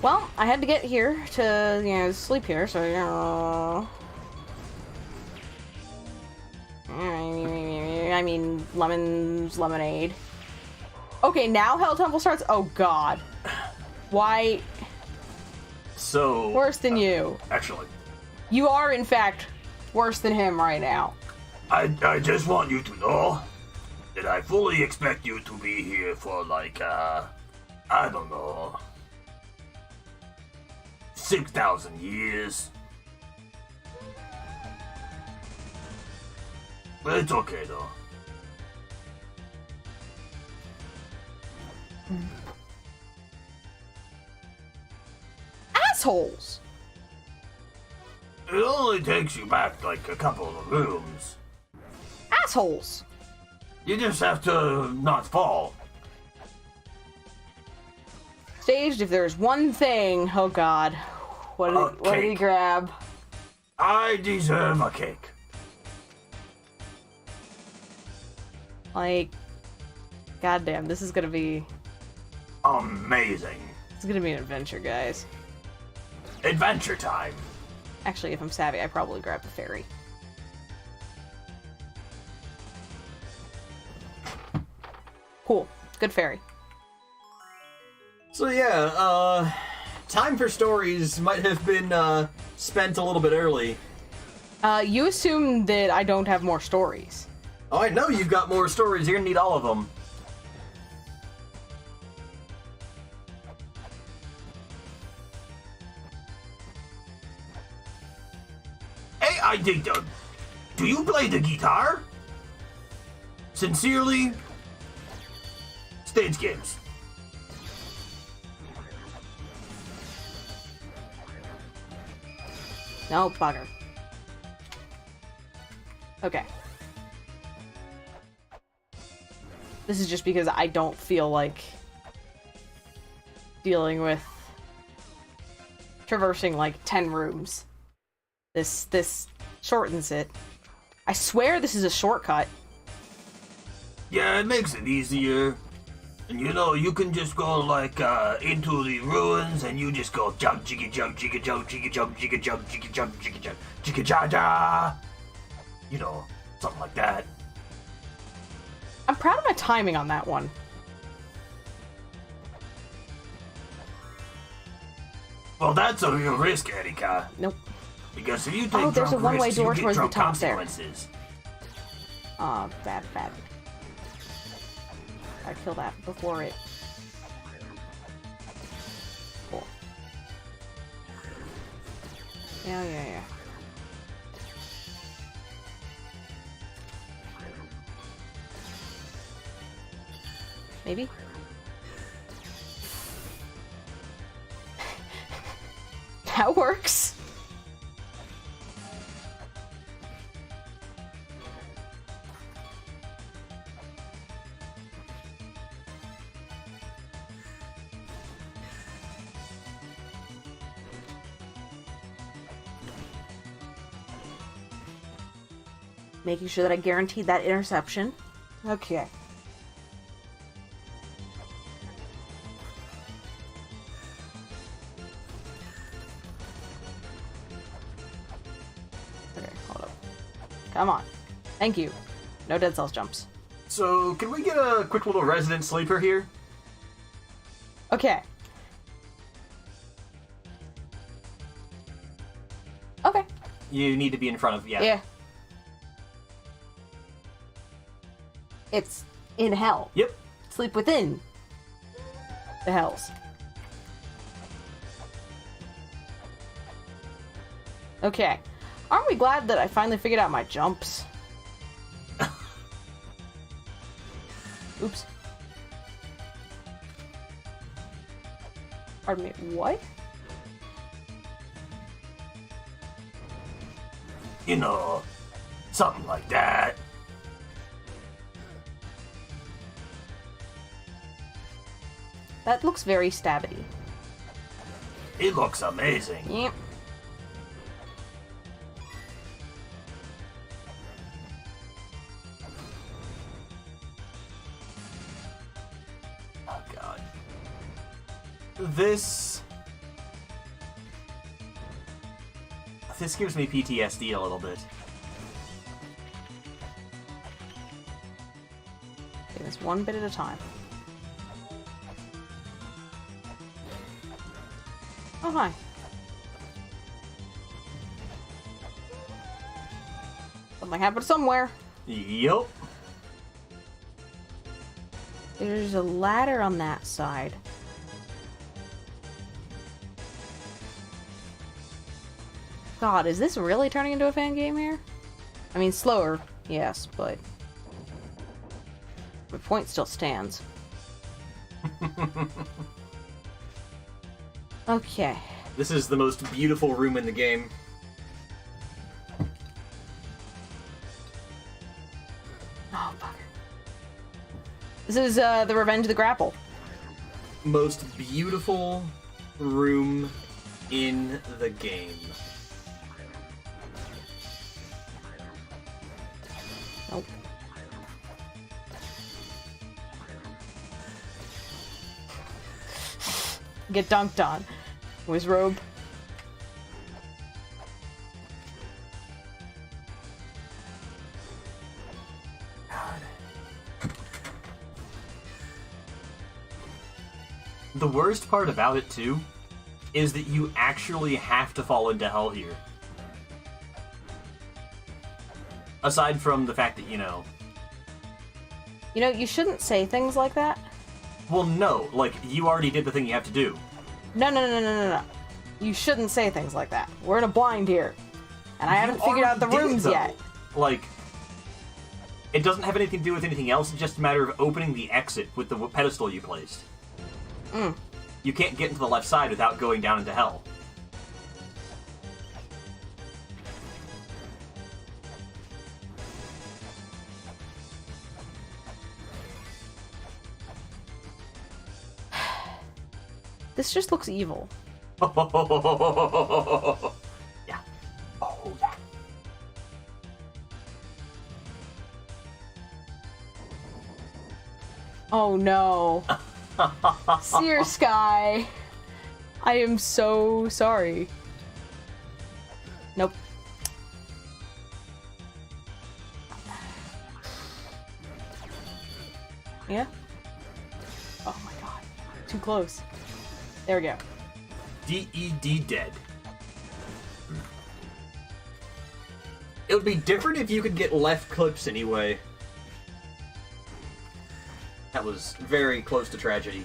Well, I had to get here to, sleep here, so, I mean, lemons, lemonade. Okay, now Hell Temple starts? Oh god. Why? So... Worse than you. Actually, You are, in fact, worse than him right now. I just want you to know that I fully expect you to be here for like, I don't know, 6,000 years. But it's okay though. Assholes! It only takes you back like a couple of rooms. Assholes! You just have to not fall. Staged, if there's one thing, oh god. What did he cake. grab? I deserve a cake. Like, goddamn, this is gonna be Amazing. an adventure, guys. Adventure time. Actually, if I'm savvy, I probably grab the ferry. Cool. Good ferry. So yeah, time for stories might have been spent a little bit early. You assume that I don't have more stories. Oh, I know you've got more stories. You're gonna need all of them. Hey, I dig Doug. Do you play the guitar? Sincerely, Stage Games. No, bugger. Okay. This is just because I don't feel like dealing with traversing like 10 rooms. This shortens it. I swear this is a shortcut. Yeah, it makes it easier. And you know, you can just go like into the ruins and you just go jump, jiggy jump, jiggy jump, jiggy jump, jiggy jump, jiggy jump, jiggy jump, jiggy ja ja. You know, something like that. I'm proud of my timing on that one. Well, that's a real risk, Erika. Nope. Because if you take Oh, there's a drunk one-way risks, door you get towards the drunk top there. consequences. Oh, bad. Gotta kill that before it... Cool. Yeah. Maybe? That works. Making sure that I guaranteed that interception. Okay. Okay, hold up. Come on. Thank you. No dead cells jumps. So, can we get a quick little resident sleeper here? Okay. Okay. You need to be in front of, Yeah. It's in hell. Yep. Sleep within the hells. Okay. Aren't we glad that I finally figured out my jumps? Oops. Pardon me, what? You know, something like that. That looks very stabby. It looks amazing. Yep. Oh, God. This gives me PTSD a little bit. Okay, this one bit at a time. Oh, hi. Something happened somewhere. Yup. There's a ladder on that side. God, is this really turning into a fan game here? I mean, slower, yes, but... the point still stands. Okay. This is the most beautiful room in the game. Oh, fuck. This is, the Revenge of the Grapple. Most beautiful room in the game. Nope. Get dunked on. Whiz robe. The worst part about it, too, is that you actually have to fall into hell here. Aside from the fact that, you know... You know, you shouldn't say things like that. Well, no, like, you already did the thing you have to do. No. You shouldn't say things like that. We're in a blind here. And I haven't figured out the already did, rooms though. yet. Like, it doesn't have anything to do with anything else, it's just a matter of opening the exit with the pedestal you placed. You can't get into the left side without going down into hell. This just looks evil. Yeah. Oh, yeah. Oh no. Seer Sky. I am so sorry. Nope. Yeah? Oh my god. Too close. There we go. DED dead. It would be different if you could get left clips anyway. That was very close to tragedy.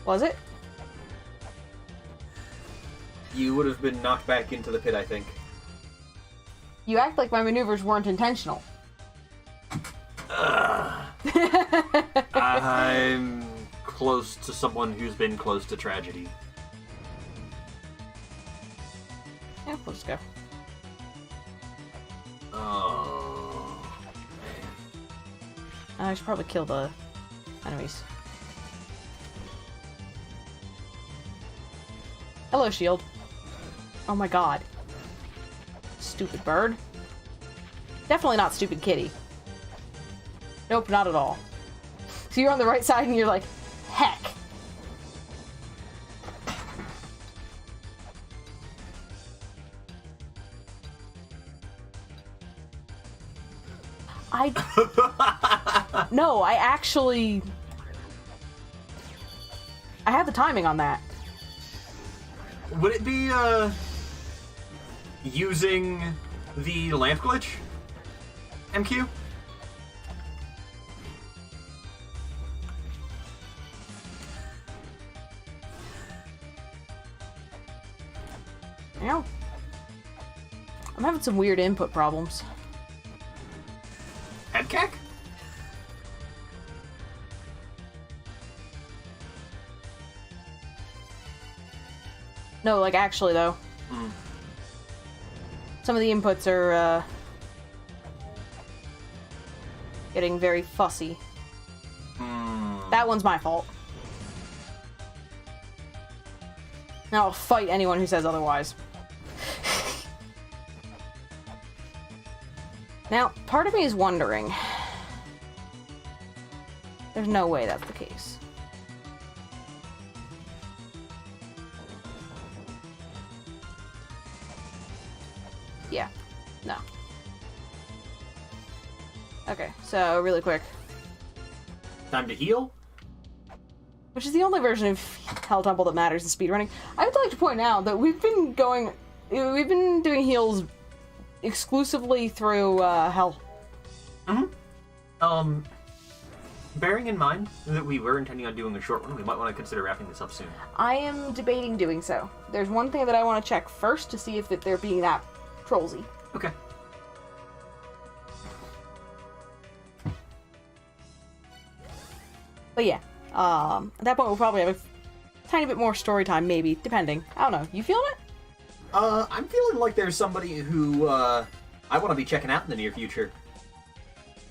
Was it? You would have been knocked back into the pit, I think. You act like my maneuvers weren't intentional. I'm close to someone who's been close to tragedy. Yeah, we'll just go. Oh. I should probably kill the enemies. Hello, shield. Oh my god. Stupid bird. Definitely not stupid kitty. Nope, not at all. So you're on the right side and you're like, heck. No, I actually... I have the timing on that. Would it be, using the lamp glitch? MQ? Yeah. I'm having some weird input problems. Headcack? No, like actually though. Some of the inputs are getting very fussy. That one's my fault. Now I'll fight anyone who says otherwise. Now, part of me is wondering. There's no way that's the case. Yeah. No. Okay, so really quick. Time to heal? Which is the only version of Hell Temple that matters in speedrunning. I would like to point out that we've been doing heals exclusively through Hell. Bearing in mind that we were intending on doing a short one, we might want to consider wrapping this up soon. I am debating doing so. There's one thing that I want to check first to see if they're being that trollsy. Okay. But yeah, at that point we'll probably have a tiny bit more story time, maybe, depending. I don't know. You feeling it? I'm feeling like there's somebody who, I want to be checking out in the near future.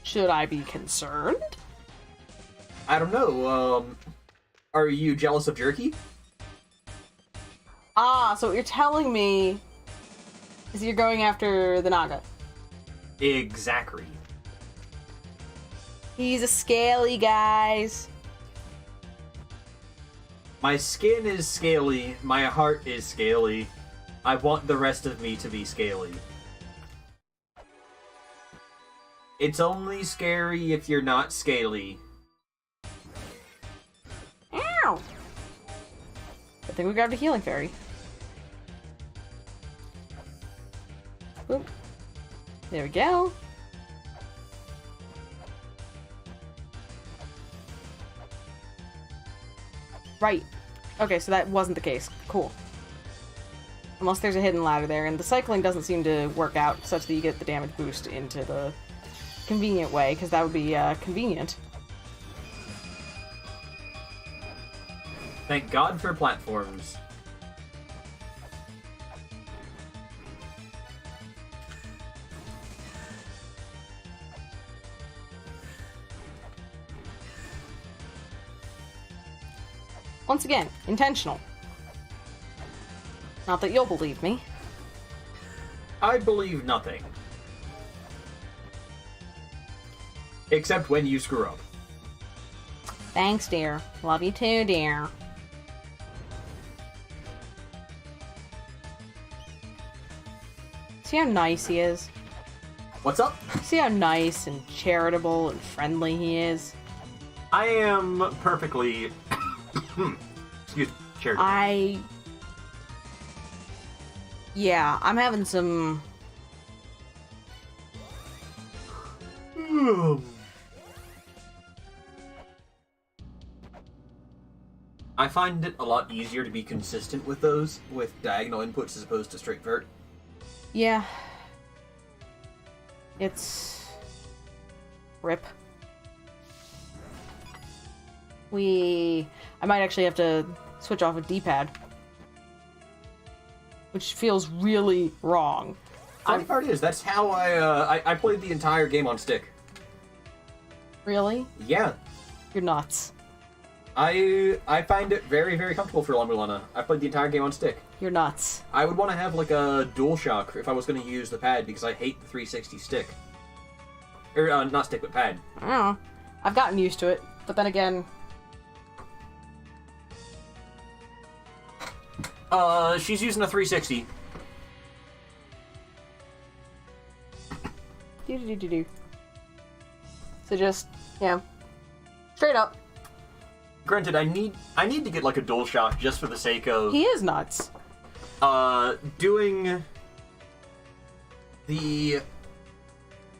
Should I be concerned? I don't know, are you jealous of Jerky? Ah, so what you're telling me is you're going after the Naga. Exactly. He's a scaly, guys. My skin is scaly, my heart is scaly. I want the rest of me to be scaly. It's only scary if you're not scaly. Ow! I think we grabbed a healing fairy. Boop. There we go. Right. Okay, so that wasn't the case. Cool. Unless there's a hidden ladder there, and the cycling doesn't seem to work out such that you get the damage boost into the convenient way, because that would be convenient. Thank God for platforms. Once again, intentional. Not that you'll believe me. I believe nothing. Except when you screw up. Thanks, dear. Love you too, dear. See how nice he is? What's up? See how nice and charitable and friendly he is? I am perfectly... excuse me, charitable. Yeah, I'm having some... I find it a lot easier to be consistent with those, with diagonal inputs as opposed to straight vert. Yeah. It's... rip. I might actually have to switch off a D-pad. Which feels really wrong. Funny part is, that's how I played the entire game on stick. Really? Yeah. You're nuts. I find it very, very comfortable for la-mulana. I played the entire game on stick. You're nuts. I would want to have like a DualShock if I was going to use the pad because I hate the 360 stick. Or, not stick, but pad. I don't know. I've gotten used to it, but then again... She's using a 360. Do. So just, yeah. Straight up. Granted, I need to get like a DualShock just for the sake of He is nuts. doing the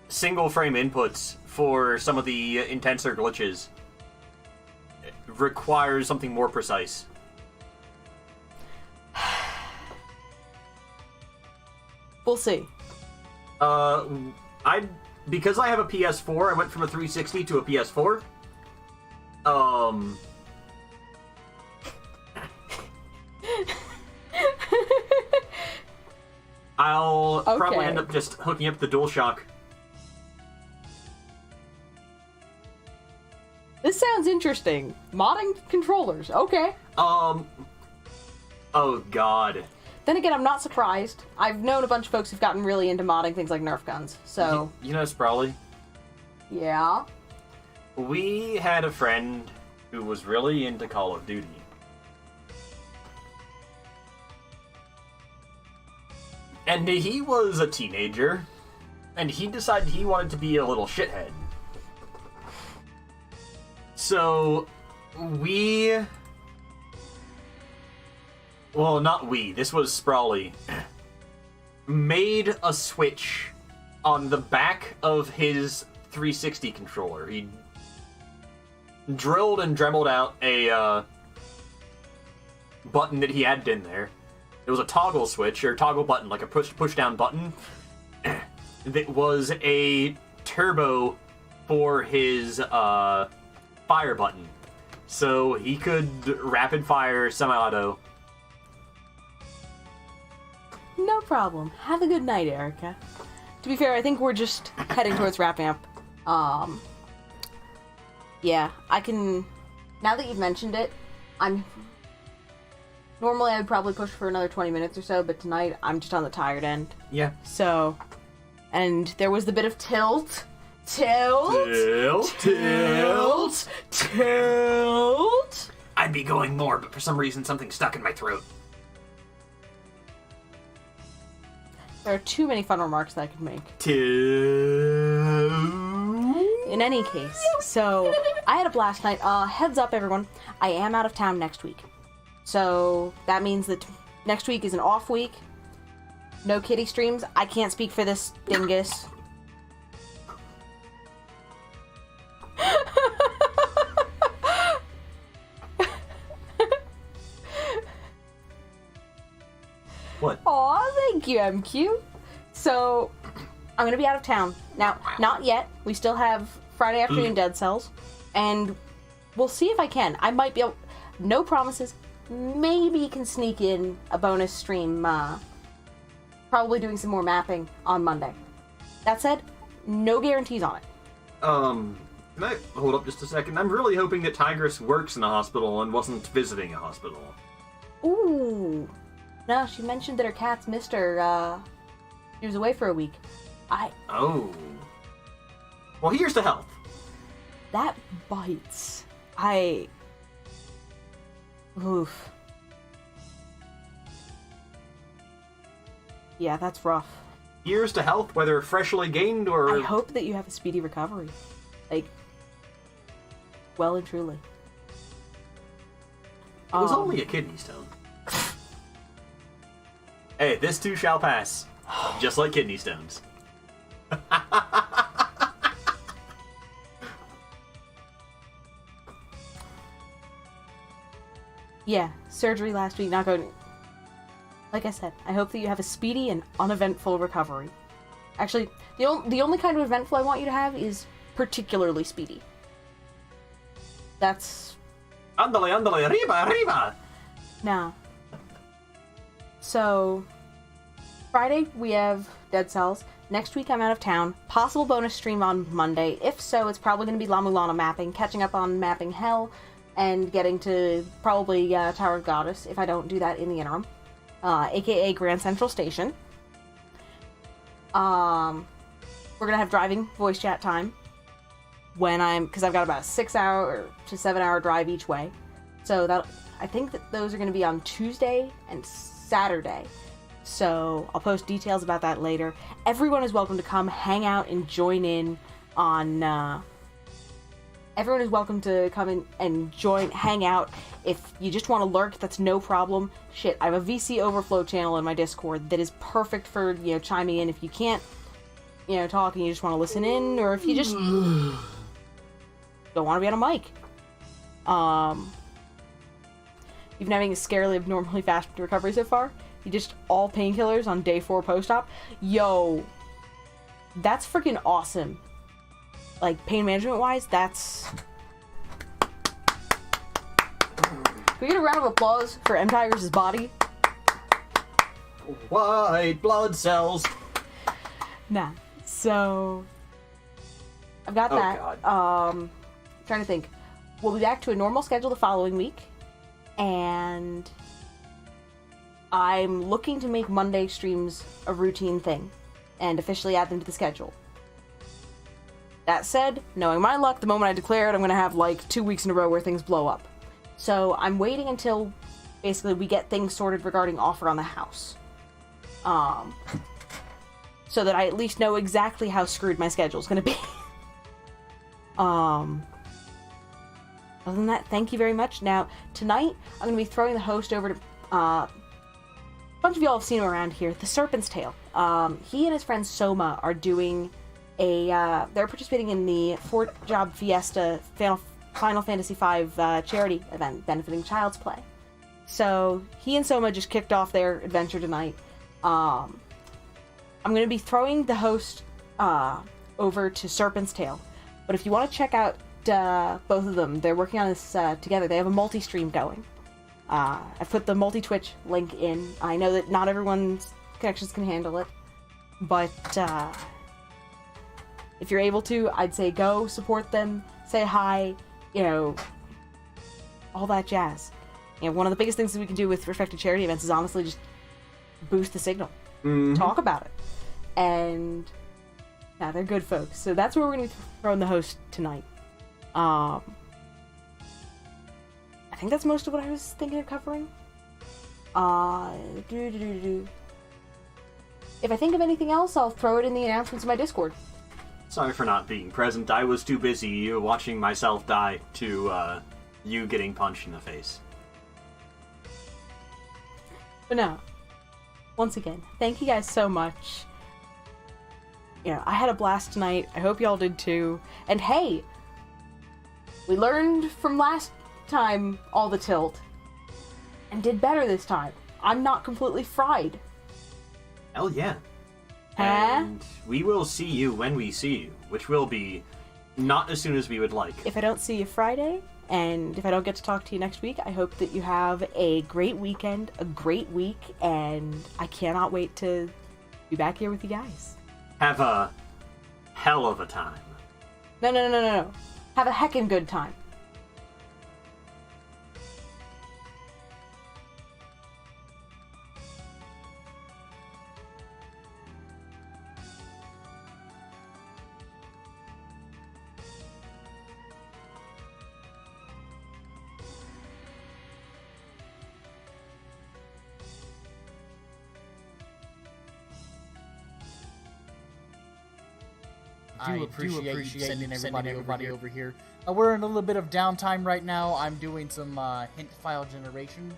single frame inputs for some of the intenser glitches requires something more precise. We'll see. Because I have a PS4, I went from a 360 to a PS4. I'll probably end up just hooking up the DualShock. This sounds interesting. Modding controllers. Okay. Oh god. Then again, I'm not surprised. I've known a bunch of folks who've gotten really into modding things like Nerf guns. So, You know, Sprawley, yeah. we had a friend who was really into Call of Duty. And he was a teenager, and he decided he wanted to be a little shithead. So, well, not we, this was Sprawley, made a switch on the back of his 360 controller. He drilled and dremeled out a button that he had in there. It was a toggle switch, or toggle button, like a push-down button. That was a turbo for his fire button. So he could rapid fire semi-auto. No problem. Have a good night, Erica. To be fair, I think we're just heading towards wrapping up. Yeah, I can... Now that you've mentioned it, normally I would probably push for another 20 minutes or so, but tonight I'm just on the tired end. Yeah. So... And there was the bit of tilt. I'd be going more, but for some reason something stuck in my throat. There are too many fun remarks that I could make. Two. In any case, so I had a blast night. Heads up, everyone. I am out of town next week. So that means that next week is an off week. No kitty streams. I can't speak for this dingus. What? Aw, thank you, MQ. So, I'm gonna be out of town. Now, not yet. We still have Friday afternoon Dead Cells. And we'll see if I can. I might be able... No promises. Maybe can sneak in a bonus stream, probably doing some more mapping on Monday. That said, no guarantees on it. Can I hold up just a second? I'm really hoping that Tigress works in a hospital and wasn't visiting a hospital. Ooh. No, she mentioned that her cats missed her, she was away for a week. Oh. Well, here's to health. That bites. Oof. Yeah, that's rough. years to health, whether freshly gained or... I hope that you have a speedy recovery. Like, well and truly. It was only a kidney stone. Hey, this too shall pass. Just like kidney stones. Yeah, surgery last week, not going... Like I said, I hope that you have a speedy and uneventful recovery. Actually, the only kind of eventful I want you to have is particularly speedy. That's... Andale, andale, arriba, arriba! Nah. So, Friday we have Dead Cells. Next week I'm out of town. Possible bonus stream on Monday. If so, it's probably going to be la-mulana mapping, catching up on mapping Hell, and getting to probably Tower of Goddess, if I don't do that in the interim. AKA Grand Central Station. We're gonna have driving voice chat time because I've got about a 6 hour to 7 hour drive each way. So that I think that those are gonna be on Tuesday and Saturday. So I'll post details about that later. Everyone is welcome to come hang out and join in on. Everyone is welcome to come in and hang out. If you just want to lurk, that's no problem. Shit, I have a VC Overflow channel in my Discord that is perfect for, chiming in if you can't, talk and you just want to listen in, or if you just don't want to be on a mic. You've been having a scarily abnormally fast recovery so far? You just all painkillers on day 4 post-op? Yo, that's freaking awesome. Like, pain management-wise, that's... Can we get a round of applause for M. Tigers' body? White blood cells. Nah. So... I've got that. God. Trying to think. We'll be back to a normal schedule the following week. And... I'm looking to make Monday streams a routine thing. And officially add them to the schedule. That said, knowing my luck, the moment I declare it, I'm going to have, 2 weeks in a row where things blow up. So I'm waiting until, basically, we get things sorted regarding offer on the house. So that I at least know exactly how screwed my schedule is going to be. Other than that, thank you very much. Now, tonight, I'm going to be throwing the host over to, a bunch of y'all have seen him around here, the Serpent's Tail. He and his friend Soma are doing... they're participating in the Fort Job Fiesta Final Fantasy V charity event benefiting Child's Play. So he and Soma just kicked off their adventure tonight. I'm going to be throwing the host over to Serpent's Tail. But if you want to check out both of them, they're working on this together. They have a multi-stream going. I've put the multi-Twitch link in. I know that not everyone's connections can handle it, but if you're able to, I'd say go support them, say hi, all that jazz. One of the biggest things that we can do with respect to charity events is honestly just boost the signal. Mm-hmm. Talk about it. And yeah, they're good folks. So that's where we're going to be throwing the host tonight. I think that's most of what I was thinking of covering. If I think of anything else, I'll throw it in the announcements in my Discord. Sorry for not being present. I was too busy watching myself die to you getting punched in the face. But no. Once again, thank you guys so much. I had a blast tonight. I hope y'all did too. And hey, we learned from last time all the tilt and did better this time. I'm not completely fried. Hell yeah. Huh? And we will see you when we see you, which will be not as soon as we would like. If I don't see you Friday, and if I don't get to talk to you next week, I hope that you have a great weekend, a great week, and I cannot wait to be back here with you guys. Have a hell of a time. No. Have a heckin' good time. I do appreciate you sending everybody over here. We're in a little bit of downtime right now. I'm doing some hint file generation